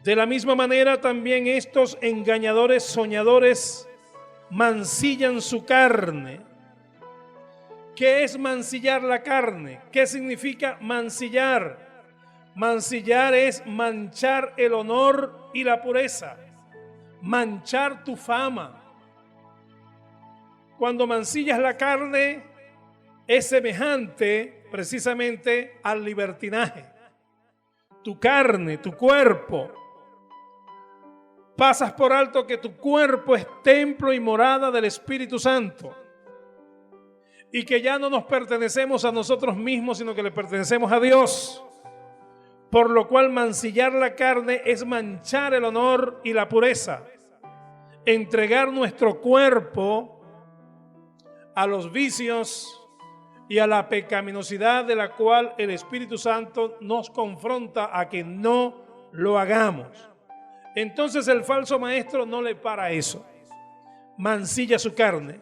De la misma manera también estos engañadores, soñadores, mancillan su carne. ¿Qué es mancillar la carne? ¿Qué significa mancillar? Mancillar es manchar el honor y la pureza, manchar tu fama. Cuando mancillas la carne, es semejante precisamente al libertinaje. Tu carne, tu cuerpo. Pasas por alto que tu cuerpo es templo y morada del Espíritu Santo. Y que ya no nos pertenecemos a nosotros mismos, sino que le pertenecemos a Dios. Por lo cual mancillar la carne es manchar el honor y la pureza. Entregar nuestro cuerpo a los vicios y a la pecaminosidad de la cual el Espíritu Santo nos confronta a que no lo hagamos. Entonces el falso maestro no le para eso, mancilla su carne.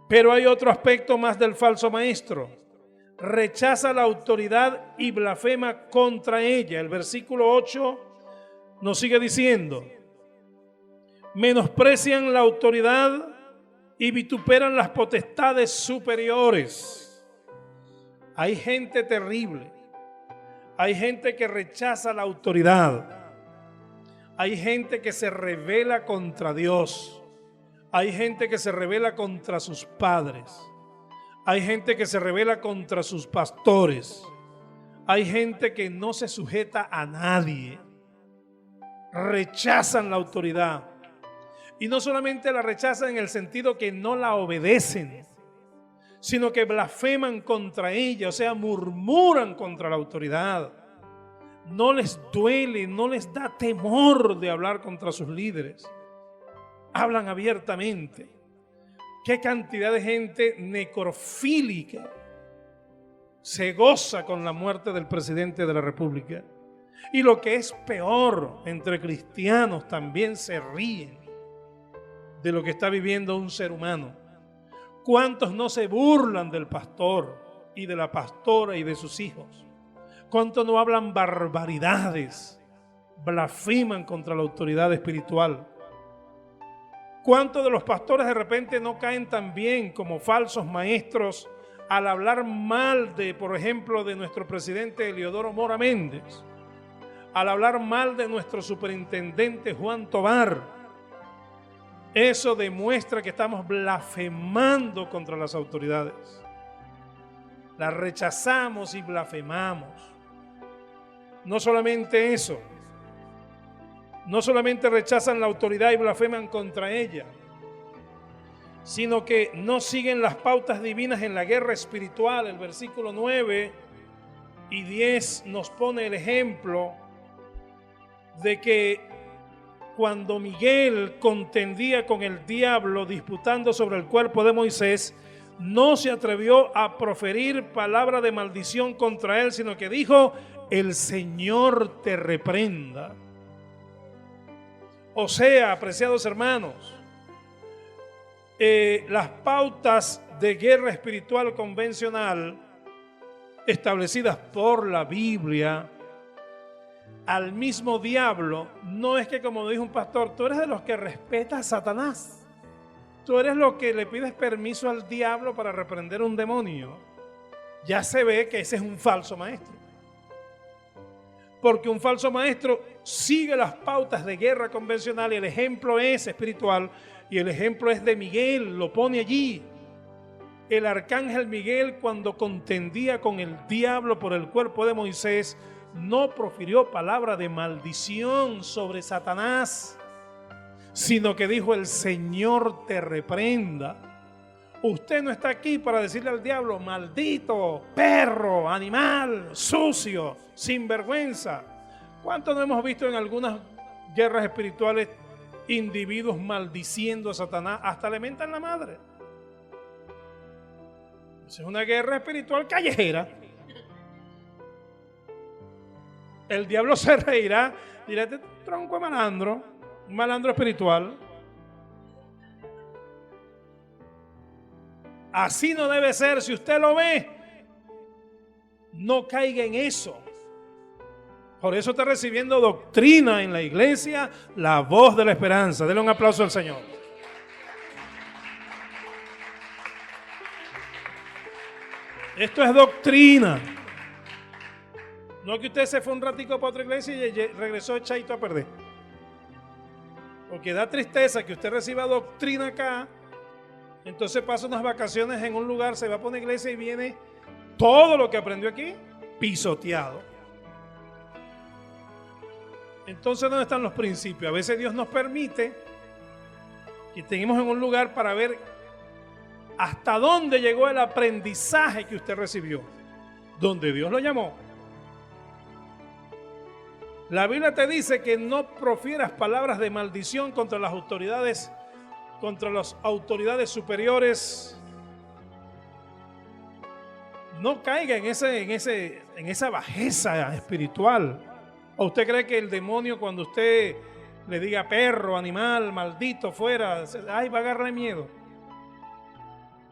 Pero hay otro aspecto más del falso maestro: rechaza la autoridad y blasfema contra ella. El versículo 8 nos sigue diciendo: menosprecian la autoridad y vituperan las potestades superiores. Hay gente terrible, hay gente que rechaza la autoridad, hay gente que se rebela contra Dios, hay gente que se rebela contra sus padres, hay gente que se rebela contra sus pastores, hay gente que no se sujeta a nadie, rechazan la autoridad. Y no solamente la rechazan en el sentido que no la obedecen, sino que blasfeman contra ella, o sea, murmuran contra la autoridad. no les duele, no les da temor de hablar contra sus líderes. Hablan abiertamente. Qué cantidad de gente necrofílica se goza con la muerte del presidente de la República. Y lo que es peor, entre cristianos también se ríen de lo que está viviendo un ser humano. ¿Cuántos no se burlan del pastor y de la pastora y de sus hijos? ¿Cuántos no hablan barbaridades, blasfeman contra la autoridad espiritual? ¿Cuántos de los pastores de repente no caen también como falsos maestros al hablar mal de, por ejemplo, de nuestro presidente Eliodoro Mora Méndez, al hablar mal de nuestro superintendente Juan Tovar? Eso demuestra que estamos blasfemando contra las autoridades. Las rechazamos y blasfemamos. No solamente eso, no solamente rechazan la autoridad y blasfeman contra ella, sino que no siguen las pautas divinas en la guerra espiritual. El versículo 9 y 10 nos pone el ejemplo de que cuando Miguel contendía con el diablo disputando sobre el cuerpo de Moisés, no se atrevió a proferir palabra de maldición contra él, sino que dijo: el Señor te reprenda. O sea, apreciados hermanos, las pautas de guerra espiritual convencional establecidas por la Biblia al mismo diablo, no es que, como dijo un pastor, tú eres de los que respetas a Satanás, tú eres lo que le pides permiso al diablo para reprender un demonio. Ya se ve que ese es un falso maestro, porque un falso maestro sigue las pautas de guerra convencional y el ejemplo es espiritual. Y el ejemplo es de Miguel, lo pone allí. El arcángel Miguel, cuando contendía con el diablo por el cuerpo de Moisés, no profirió palabra de maldición sobre Satanás, sino que dijo: el Señor te reprenda. Usted no está aquí para decirle al diablo: maldito, perro, animal, sucio, sinvergüenza. ¿Cuánto no hemos visto en algunas guerras espirituales individuos maldiciendo a Satanás? Hasta le mentan la madre. Es una guerra espiritual callejera. El diablo se reirá, dirá: este tronco de malandro, un malandro espiritual. Así no debe ser. Si usted lo ve, no caiga en eso. Por eso está recibiendo doctrina en la iglesia, la voz de la esperanza. Denle un aplauso al Señor. Esto es doctrina. No que usted se fue un ratico para otra iglesia y regresó echadito a perder. Porque da tristeza que usted reciba doctrina acá, entonces pasa unas vacaciones en un lugar, se va para una iglesia y viene todo lo que aprendió aquí pisoteado. Entonces, ¿dónde están los principios? A veces Dios nos permite que estemos en un lugar para ver hasta dónde llegó el aprendizaje que usted recibió, donde Dios lo llamó. La Biblia te dice que no profieras palabras de maldición contra las autoridades superiores. No caiga en esa bajeza espiritual. ¿O usted cree que el demonio, cuando usted le diga perro, animal, maldito, fuera, ay, va a agarrar miedo?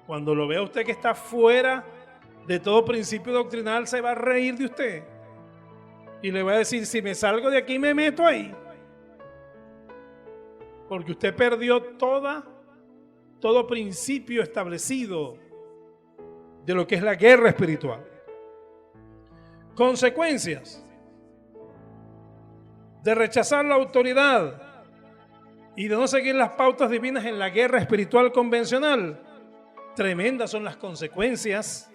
Cuando lo vea usted que está fuera de todo principio doctrinal, se va a reír de usted y le va a decir: si me salgo de aquí me meto ahí, porque usted perdió todo principio establecido de lo que es la guerra espiritual. Consecuencias de rechazar la autoridad y de no seguir las pautas divinas en la guerra espiritual convencional. Tremendas son las consecuencias.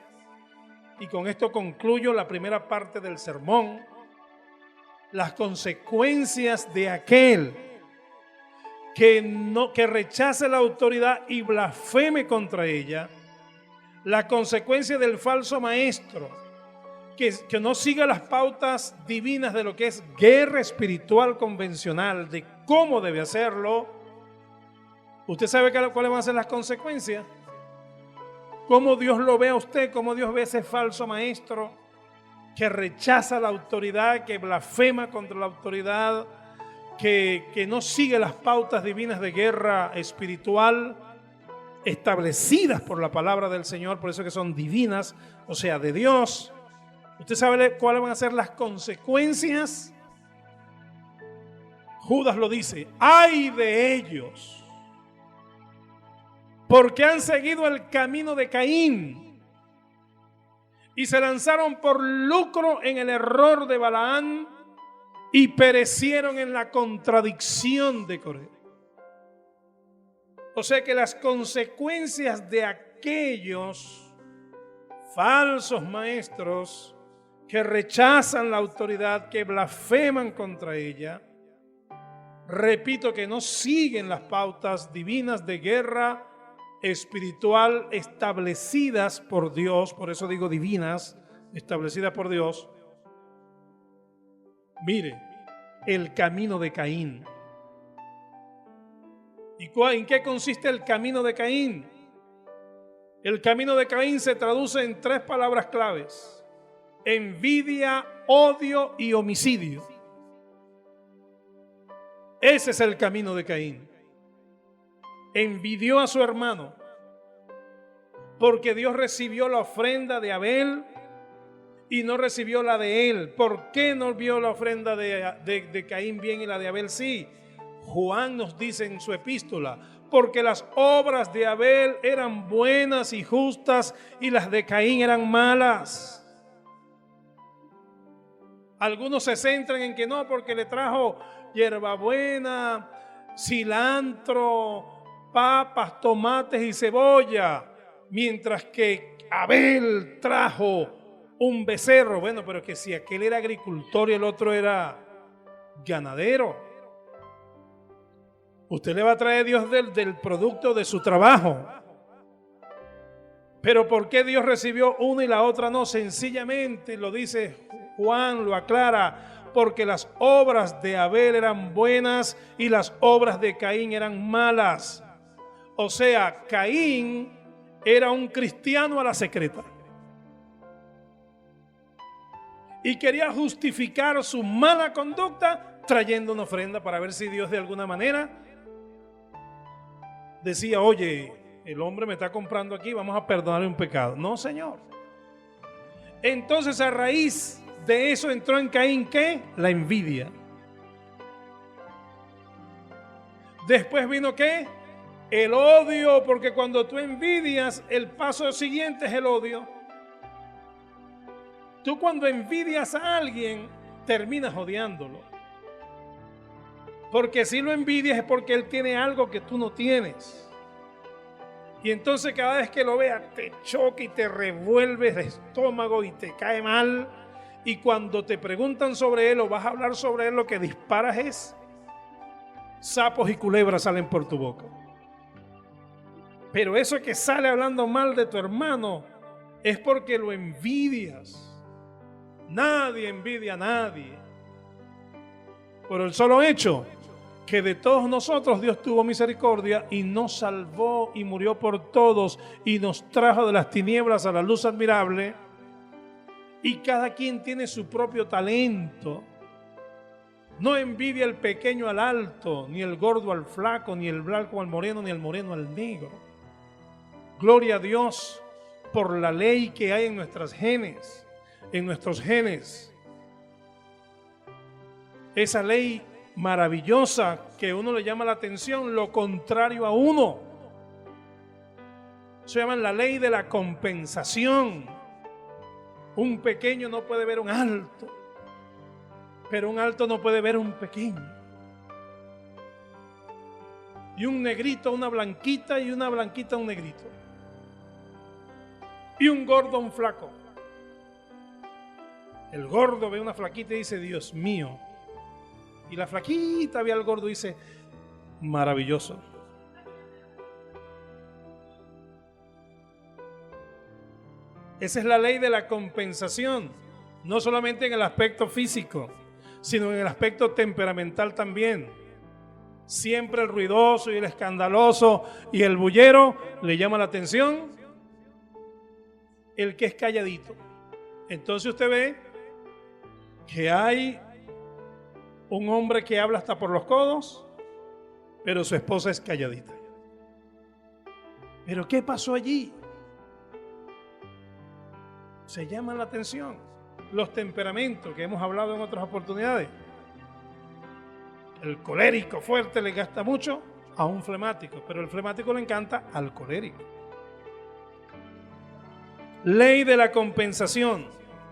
Y con esto concluyo la primera parte del sermón. Las consecuencias de aquel que rechace la autoridad y blasfeme contra ella. La consecuencia del falso maestro que no siga las pautas divinas de lo que es guerra espiritual convencional, de cómo debe hacerlo, ¿usted sabe cuáles van a ser las consecuencias? Cómo Dios lo ve a usted, cómo Dios ve a ese falso maestro que rechaza la autoridad, que blasfema contra la autoridad, que no sigue las pautas divinas de guerra espiritual establecidas por la palabra del Señor, por eso que son divinas, o sea, de Dios. ¿Usted sabe cuáles van a ser las consecuencias? Judas lo dice: ¡ay de ellos! Porque han seguido el camino de Caín y se lanzaron por lucro en el error de Balaán y perecieron en la contradicción de Coré. O sea que las consecuencias de aquellos falsos maestros que rechazan la autoridad, que blasfeman contra ella, repito, que no siguen las pautas divinas de guerra espiritual establecidas por Dios, por eso digo divinas, establecidas por Dios. Mire, el camino de Caín. ¿Y en qué consiste el camino de Caín? El camino de Caín se traduce en 3 palabras claves: envidia, odio y homicidio. Ese es el camino de Caín. Envidió a su hermano porque Dios recibió la ofrenda de Abel y no recibió la de él. ¿Por qué no vio la ofrenda de Caín bien y la de Abel sí? Juan nos dice en su epístola: porque las obras de Abel eran buenas y justas y las de Caín eran malas. Algunos se centran en que no, porque le trajo hierbabuena, cilantro, papas, tomates y cebolla, mientras que Abel trajo un becerro. Bueno, pero que si aquel era agricultor y el otro era ganadero, usted le va a traer Dios del producto de su trabajo. Pero ¿por qué Dios recibió una y la otra no? Sencillamente lo dice Juan, lo aclara: porque las obras de Abel eran buenas y las obras de Caín eran malas. O sea, Caín era un cristiano a la secreta y quería justificar su mala conducta trayendo una ofrenda para ver si Dios de alguna manera decía: oye, el hombre me está comprando aquí, vamos a perdonarle un pecado. No, Señor. Entonces, a raíz de eso entró en Caín, ¿qué? La envidia. Después vino, ¿qué? El odio, porque cuando tú envidias, el paso siguiente es el odio. Tú cuando envidias a alguien, terminas odiándolo. Porque si lo envidias es porque él tiene algo que tú no tienes. Y entonces cada vez que lo veas, te choca y te revuelve el estómago y te cae mal. Y cuando te preguntan sobre él o vas a hablar sobre él, lo que disparas es sapos y culebras salen por tu boca. Pero eso que sale hablando mal de tu hermano es porque lo envidias. Nadie envidia a nadie. Por el solo hecho que de todos nosotros Dios tuvo misericordia y nos salvó y murió por todos y nos trajo de las tinieblas a la luz admirable. Y cada quien tiene su propio talento. No envidia el pequeño al alto, ni el gordo al flaco, ni el blanco al moreno, ni el moreno al negro. Gloria a Dios por la ley que hay en nuestros genes. Esa ley maravillosa que uno le llama la atención, lo contrario a uno. Se llama la ley de la compensación. Un pequeño no puede ver un alto, pero un alto no puede ver un pequeño. Y un negrito a una blanquita y una blanquita a un negrito. Y un gordo a un flaco. El gordo ve una flaquita y dice: Dios mío. Y la flaquita ve al gordo y dice: maravilloso. Esa es la ley de la compensación. No solamente en el aspecto físico, sino en el aspecto temperamental también. Siempre el ruidoso y el escandaloso y el bullero le llama la atención el que es calladito. Entonces usted ve que hay un hombre que habla hasta por los codos, pero su esposa es calladita. ¿Pero qué pasó allí? Se llaman la atención los temperamentos que hemos hablado en otras oportunidades. El colérico fuerte le gasta mucho a un flemático, pero el flemático le encanta al colérico. Ley de la compensación.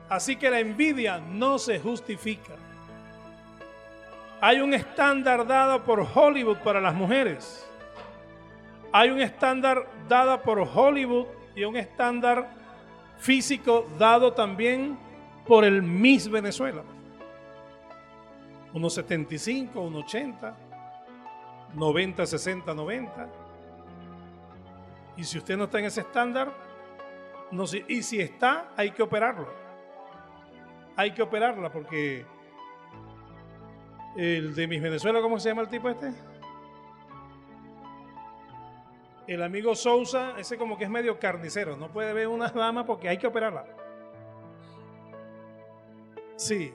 Así que la envidia no se justifica. Hay un estándar dado por Hollywood para las mujeres. Hay un estándar dado por Hollywood y un estándar físico dado también por el Miss Venezuela. 1.75, 1.80, 90, 60, 90. Y si usted no está en ese estándar, no, y si está, hay que operarlo. Hay que operarla porque el de Miss Venezuela, ¿cómo se llama el tipo este? El amigo Sousa, ese como que es medio carnicero, no puede ver una dama porque hay que operarla. Sí.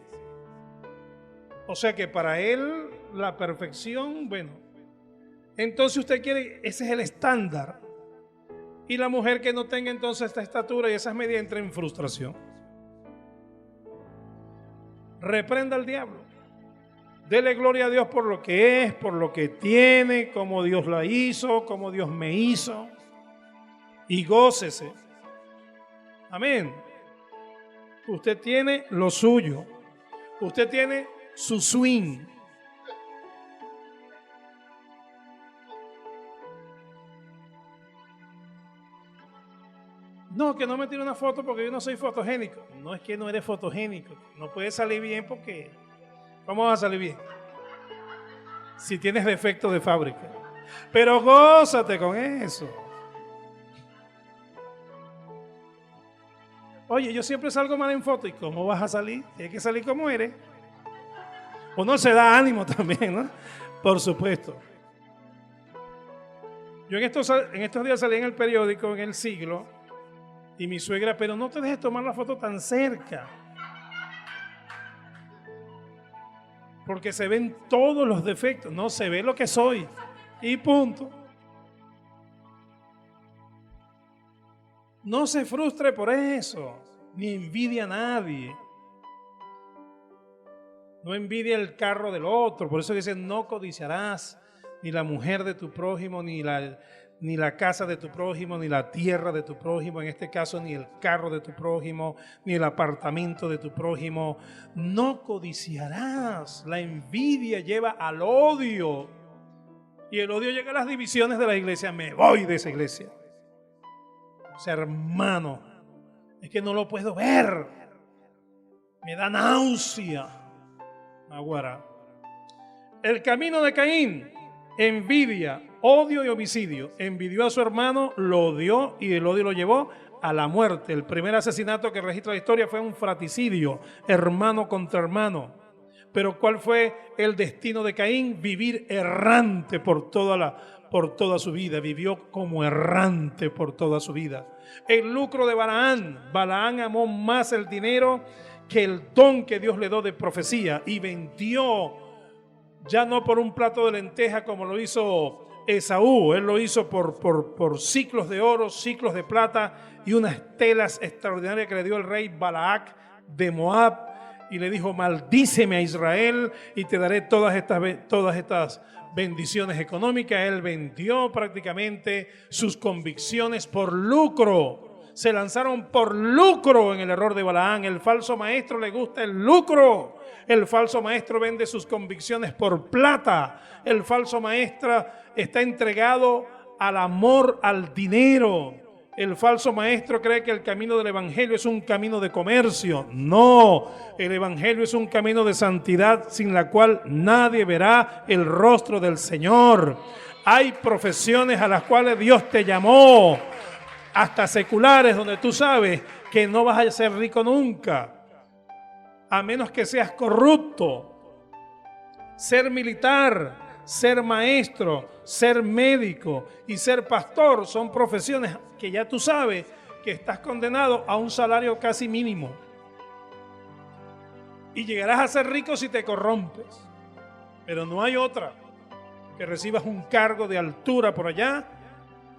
O sea que para él la perfección, bueno. Entonces usted quiere, ese es el estándar. Y la mujer que no tenga entonces esta estatura y esas medidas entra en frustración. Reprenda al diablo. Dele gloria a Dios por lo que es, por lo que tiene, como Dios la hizo, como Dios me hizo. Y gócese. Amén. Usted tiene lo suyo. Usted tiene su swing. No, que no me tire una foto porque yo no soy fotogénico. No es que no eres fotogénico. No puede salir bien porque... ¿Cómo va a salir bien? Si tienes defecto de fábrica. Pero gózate con eso. Oye, yo siempre salgo mal en foto. ¿Y cómo vas a salir? Tienes que salir como eres. Uno se da ánimo también, ¿no? Por supuesto. Yo en estos días salí en el periódico, en El Siglo, y mi suegra, pero no te dejes tomar la foto tan cerca. Porque se ven todos los defectos, no se ve lo que soy. Y punto. No se frustre por eso, ni envidia a nadie. No envidia el carro del otro, por eso dice no codiciarás ni la mujer de tu prójimo, ni la casa de tu prójimo, ni la tierra de tu prójimo, en este caso ni el carro de tu prójimo, ni el apartamento de tu prójimo. No codiciarás. La envidia lleva al odio y el odio llega a las divisiones de la iglesia. Me voy de esa iglesia. O sea, hermano, es que no lo puedo ver. Me da náusea. Aguara. El camino de Caín, envidia, odio y homicidio. Envidió a su hermano, lo odió y el odio lo llevó a la muerte. El primer asesinato que registra la historia fue un fratricidio, hermano contra hermano. Pero ¿cuál fue el destino de Caín? Vivir errante por toda su vida. Vivió como errante por toda su vida. El lucro de Balaán. Balaán amó más el dinero que el don que Dios le dio de profecía y vendió, ya no por un plato de lenteja como lo hizo Esaú. Él lo hizo por ciclos de oro, ciclos de plata y unas telas extraordinarias que le dio el rey Balac de Moab, y le dijo: maldíceme a Israel y te daré todas estas bendiciones económicas. Él vendió prácticamente sus convicciones por lucro. Se lanzaron por lucro en el error de Balaán. El falso maestro le gusta el lucro. El falso maestro vende sus convicciones por plata. El falso maestro está entregado al amor, al dinero. El falso maestro cree que el camino del evangelio es un camino de comercio. No, el evangelio es un camino de santidad sin la cual nadie verá el rostro del Señor. Hay profesiones a las cuales Dios te llamó, hasta seculares, donde tú sabes que no vas a ser rico nunca. a menos que seas corrupto. Ser militar, ser maestro, ser médico y ser pastor son profesiones que ya tú sabes que estás condenado a un salario casi mínimo. Y llegarás a ser rico si te corrompes. Pero no hay otra. Que recibas un cargo de altura por allá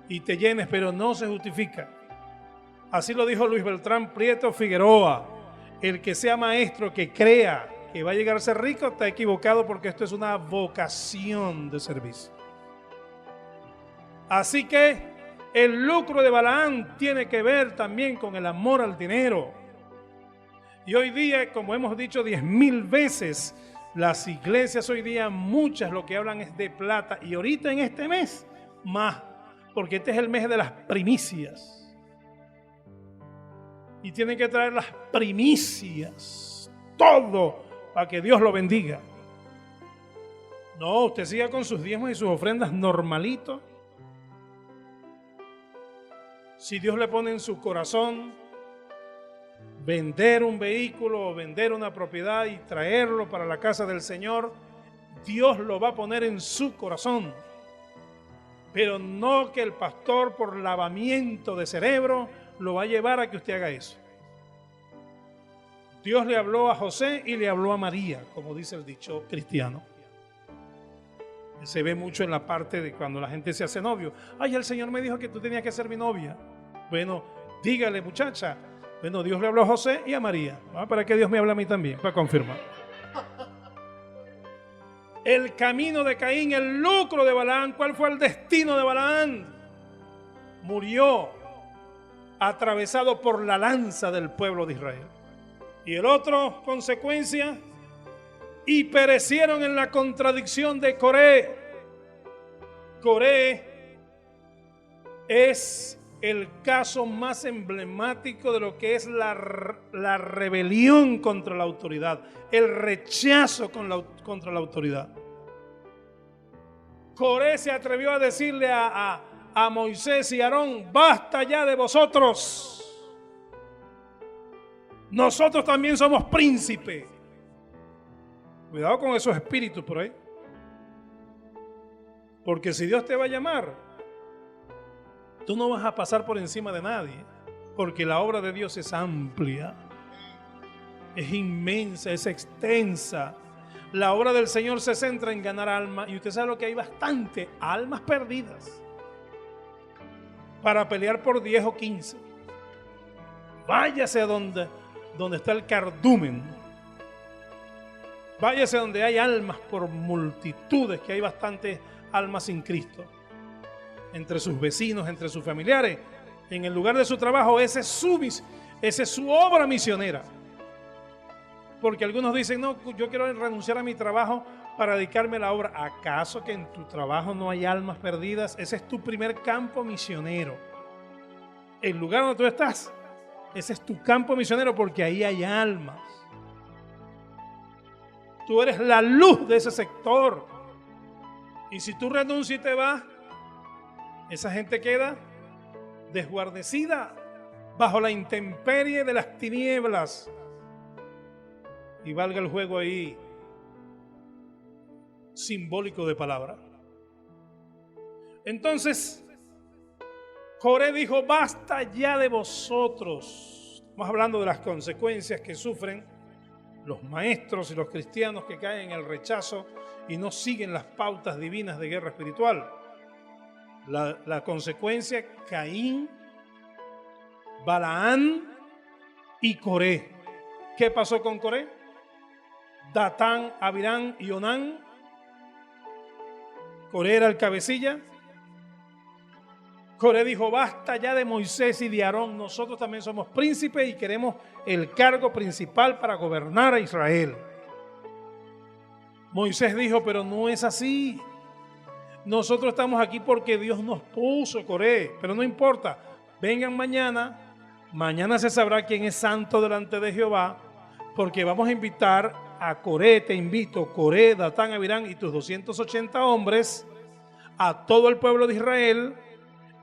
y te llenes, pero no se justifica. Así lo dijo Luis Beltrán Prieto Figueroa. El que sea maestro, que crea que va a llegar a ser rico, está equivocado, porque esto es una vocación de servicio. Así que el lucro de Balaam tiene que ver también con el amor al dinero. Y hoy día, como hemos dicho 10,000 veces, las iglesias hoy día, muchas lo que hablan es de plata. Y ahorita en este mes, más, porque este es el mes de las primicias. Y tienen que traer las primicias, todo, para que Dios lo bendiga. No, usted siga con sus diezmos y sus ofrendas normalito. Si Dios le pone en su corazón vender un vehículo o vender una propiedad y traerlo para la casa del Señor, Dios lo va a poner en su corazón. Pero no que el pastor, por lavamiento de cerebro, lo va a llevar a que usted haga eso. Dios le habló a José y le habló a María, como dice el dicho cristiano. Se ve mucho en la parte de cuando la gente se hace novio. Ay, el Señor me dijo que tú tenías que ser mi novia. Bueno, dígale, muchacha. Bueno, Dios le habló a José y a María. Para que Dios me hable a mí también, para confirmar. El camino de Caín, el lucro de Balaam. ¿Cuál fue el destino de Balaam? Murió atravesado por la lanza del pueblo de Israel. Y el otro, consecuencia, y perecieron en la contradicción de Coré. Coré es el caso más emblemático de lo que es la rebelión contra la autoridad, el rechazo contra la autoridad. Coré se atrevió a decirle a Moisés y Aarón: basta ya de vosotros. Nosotros también somos príncipes. Cuidado con esos espíritus por ahí. Porque si Dios te va a llamar, tú no vas a pasar por encima de nadie. Porque la obra de Dios es amplia, es inmensa, es extensa. La obra del Señor se centra en ganar almas. Y usted sabe lo que hay bastante almas perdidas para pelear por 10 o 15. Váyase a donde está el cardumen. Váyase donde hay almas por multitudes, que hay bastantes almas sin Cristo. Entre sus vecinos, entre sus familiares, en el lugar de su trabajo, esa es su obra misionera. Porque algunos dicen: no, yo quiero renunciar a mi trabajo para dedicarme a la obra. ¿Acaso que en tu trabajo no hay almas perdidas? Ese es tu primer campo misionero. El lugar donde tú estás, ese es tu campo misionero, porque ahí hay almas. Tú eres la luz de ese sector. Y si tú renuncias y te vas, esa gente queda desguarnecida bajo la intemperie de las tinieblas. Y valga el juego ahí simbólico de palabra. Entonces, Coré dijo: basta ya de vosotros. Estamos hablando de las consecuencias que sufren los maestros y los cristianos que caen en el rechazo y no siguen las pautas divinas de guerra espiritual. La consecuencia: Caín, Balaam y Coré. ¿Qué pasó con Coré? Datán, Abirán y Onán. Coré era el cabecilla. Coré dijo: basta ya de Moisés y de Aarón, nosotros también somos príncipes y queremos el cargo principal para gobernar a Israel. Moisés dijo: pero no es así. Nosotros estamos aquí porque Dios nos puso, Coré, pero no importa. Vengan mañana se sabrá quién es santo delante de Jehová, porque vamos a invitar a Coré, te invito, Coré, Datán, Abirán y tus 280 hombres, a todo el pueblo de Israel,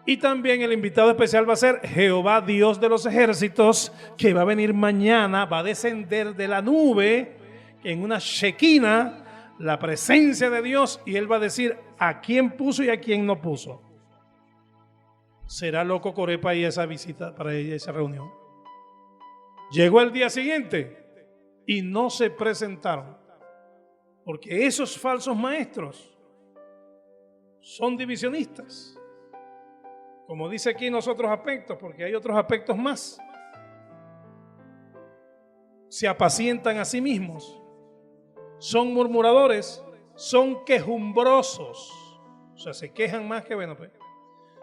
Y también el invitado especial va a ser Jehová, Dios de los ejércitos, que va a venir mañana, va a descender de la nube en una shequina, la presencia de Dios, y Él va a decir a quién puso y a quién no puso. Será loco Coré para ir a esa visita, para ir a esa reunión. Llegó el día siguiente y no se presentaron, porque esos falsos maestros son divisionistas. Como dice aquí en los otros aspectos, porque hay otros aspectos más. Se apacientan a sí mismos, son murmuradores, son quejumbrosos, o sea, se quejan más que bueno, pues.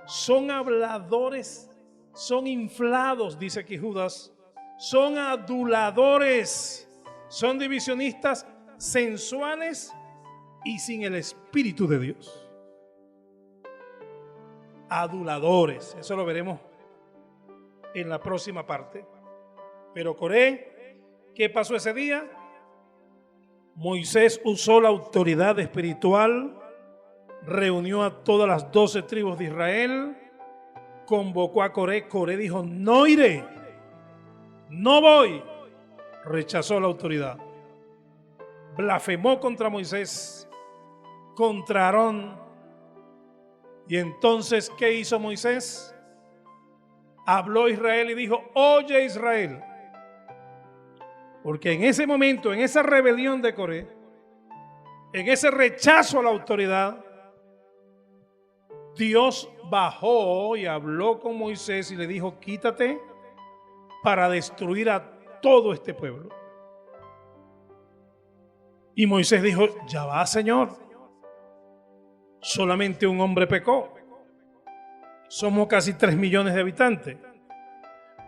Son habladores, son inflados, dice aquí Judas, son aduladores, son divisionistas sensuales y sin el Espíritu de Dios. Aduladores, eso lo veremos en la próxima parte. Pero Coré, ¿qué pasó ese día? Moisés usó la autoridad espiritual, reunió a todas las 12 tribus de Israel, convocó a Coré. Coré dijo: no iré, no voy. Rechazó la autoridad, blasfemó contra Moisés, contra Aarón. Y entonces, ¿qué hizo Moisés? Habló Israel y dijo: oye Israel. Porque en ese momento, en esa rebelión de Coré, en ese rechazo a la autoridad, Dios bajó y habló con Moisés y le dijo: quítate para destruir a todo este pueblo. Y Moisés dijo: ya va, Señor. Solamente un hombre pecó. Somos casi 3 millones de habitantes.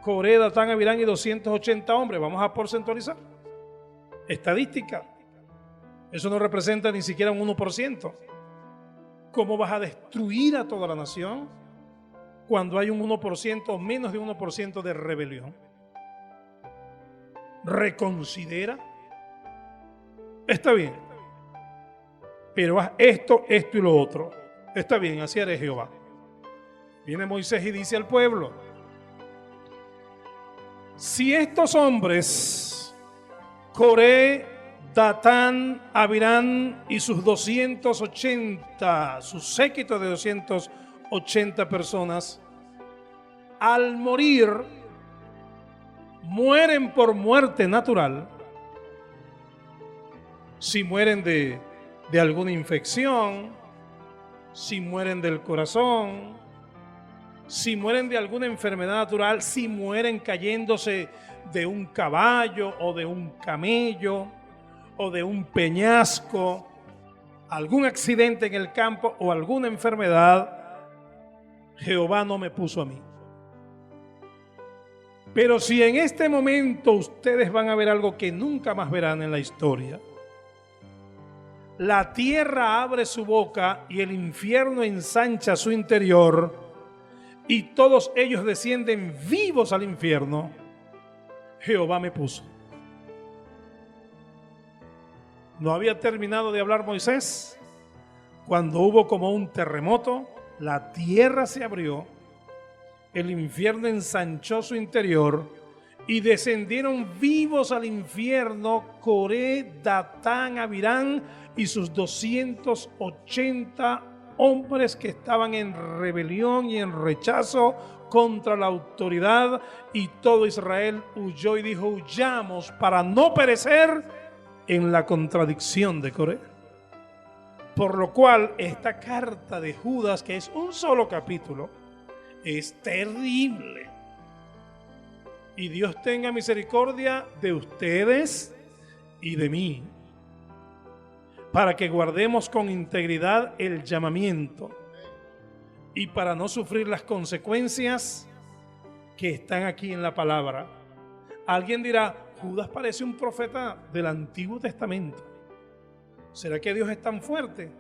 Coré, Datán, Abirán y 280 hombres. Vamos a porcentualizar. Estadística. Eso no representa ni siquiera un 1%. ¿Cómo vas a destruir a toda la nación cuando hay un 1% o menos de 1% de rebelión? Reconsidera. Está bien, pero haz esto, esto y lo otro. Está bien, así haré Jehová. Viene Moisés y dice al pueblo: si estos hombres, Coré, Datán, Abirán y sus 280, su séquito de 280 personas, al morir, mueren por muerte natural, si mueren de alguna infección, si mueren del corazón, si mueren de alguna enfermedad natural, si mueren cayéndose de un caballo o de un camello o de un peñasco, algún accidente en el campo o alguna enfermedad, Jehová no me puso a mí. Pero si en este momento ustedes van a ver algo que nunca más verán en la historia, la tierra abre su boca y el infierno ensancha su interior y todos ellos descienden vivos al infierno, Jehová me puso. No había terminado de hablar Moisés cuando hubo como un terremoto, la tierra se abrió, el infierno ensanchó su interior y descendieron vivos al infierno Coré, Datán, Abirán y sus 280 hombres que estaban en rebelión y en rechazo contra la autoridad, y todo Israel huyó y dijo: huyamos para no perecer en la contradicción de Coré. Por lo cual esta carta de Judas, que es un solo capítulo, es terrible. Y Dios tenga misericordia de ustedes y de mí, para que guardemos con integridad el llamamiento y para no sufrir las consecuencias que están aquí en la palabra. Alguien dirá: Judas parece un profeta del Antiguo Testamento. ¿Será que Dios es tan fuerte?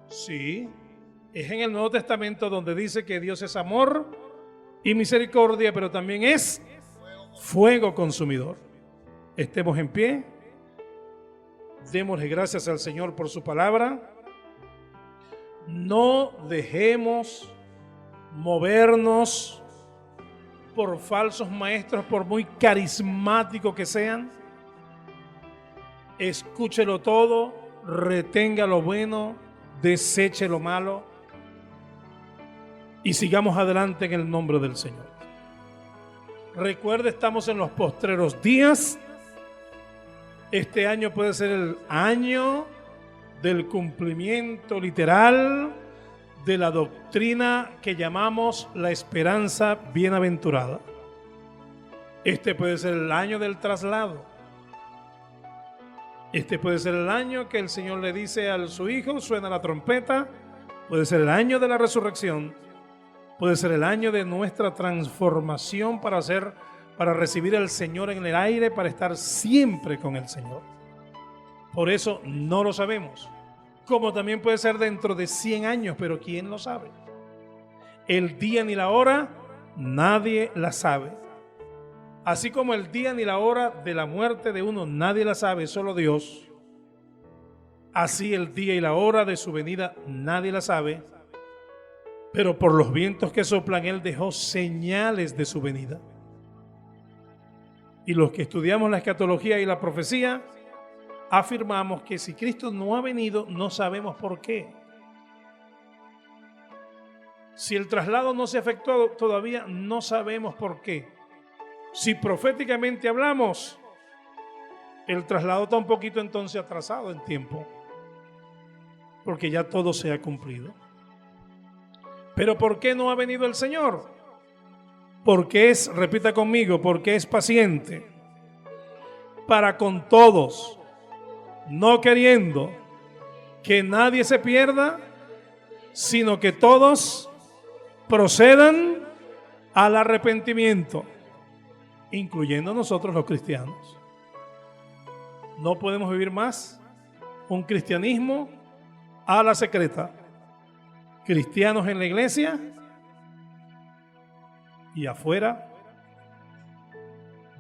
Sí, es en el Nuevo Testamento donde dice que Dios es amor y misericordia, pero también es fuego consumidor. Estemos en pie. Démosle gracias al Señor por su palabra. No dejemos movernos por falsos maestros, por muy carismáticos que sean. Escúchelo todo, retenga lo bueno, deseche lo malo y sigamos adelante en el nombre del Señor. Recuerde, estamos en los postreros días. Este año puede ser el año del cumplimiento literal de la doctrina que llamamos la esperanza bienaventurada. Este puede ser el año del traslado. Este puede ser el año que el Señor le dice a su hijo, suena la trompeta. Puede ser el año de la resurrección. Puede ser el año de nuestra transformación para recibir al Señor en el aire, para estar siempre con el Señor. Por eso no lo sabemos. Como también puede ser dentro de 100 años, pero ¿quién lo sabe? El día ni la hora, nadie la sabe. Así como el día ni la hora de la muerte de uno, nadie la sabe, solo Dios. Así el día y la hora de su venida, nadie la sabe. Pero por los vientos que soplan, Él dejó señales de su venida. Y los que estudiamos la escatología y la profecía, afirmamos que si Cristo no ha venido, no sabemos por qué. Si el traslado no se efectuó todavía, no sabemos por qué. Si proféticamente hablamos, el traslado está un poquito entonces atrasado en tiempo, porque ya todo se ha cumplido. Pero ¿por qué no ha venido el Señor? Porque repita conmigo, porque es paciente para con todos, no queriendo que nadie se pierda, sino que todos procedan al arrepentimiento, incluyendo nosotros los cristianos. No podemos vivir más un cristianismo a la secreta. Cristianos en la iglesia y afuera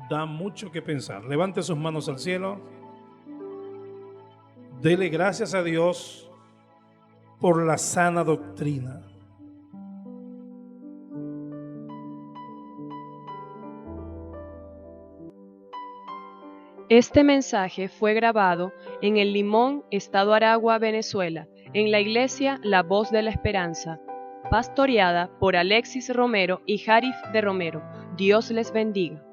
da mucho que pensar. Levante sus manos al cielo. Dele gracias a Dios por la sana doctrina. Este mensaje fue grabado en El Limón, Estado Aragua, Venezuela, en la iglesia La Voz de la Esperanza, pastoreada por Alexis Romero y Jarif de Romero. Dios les bendiga.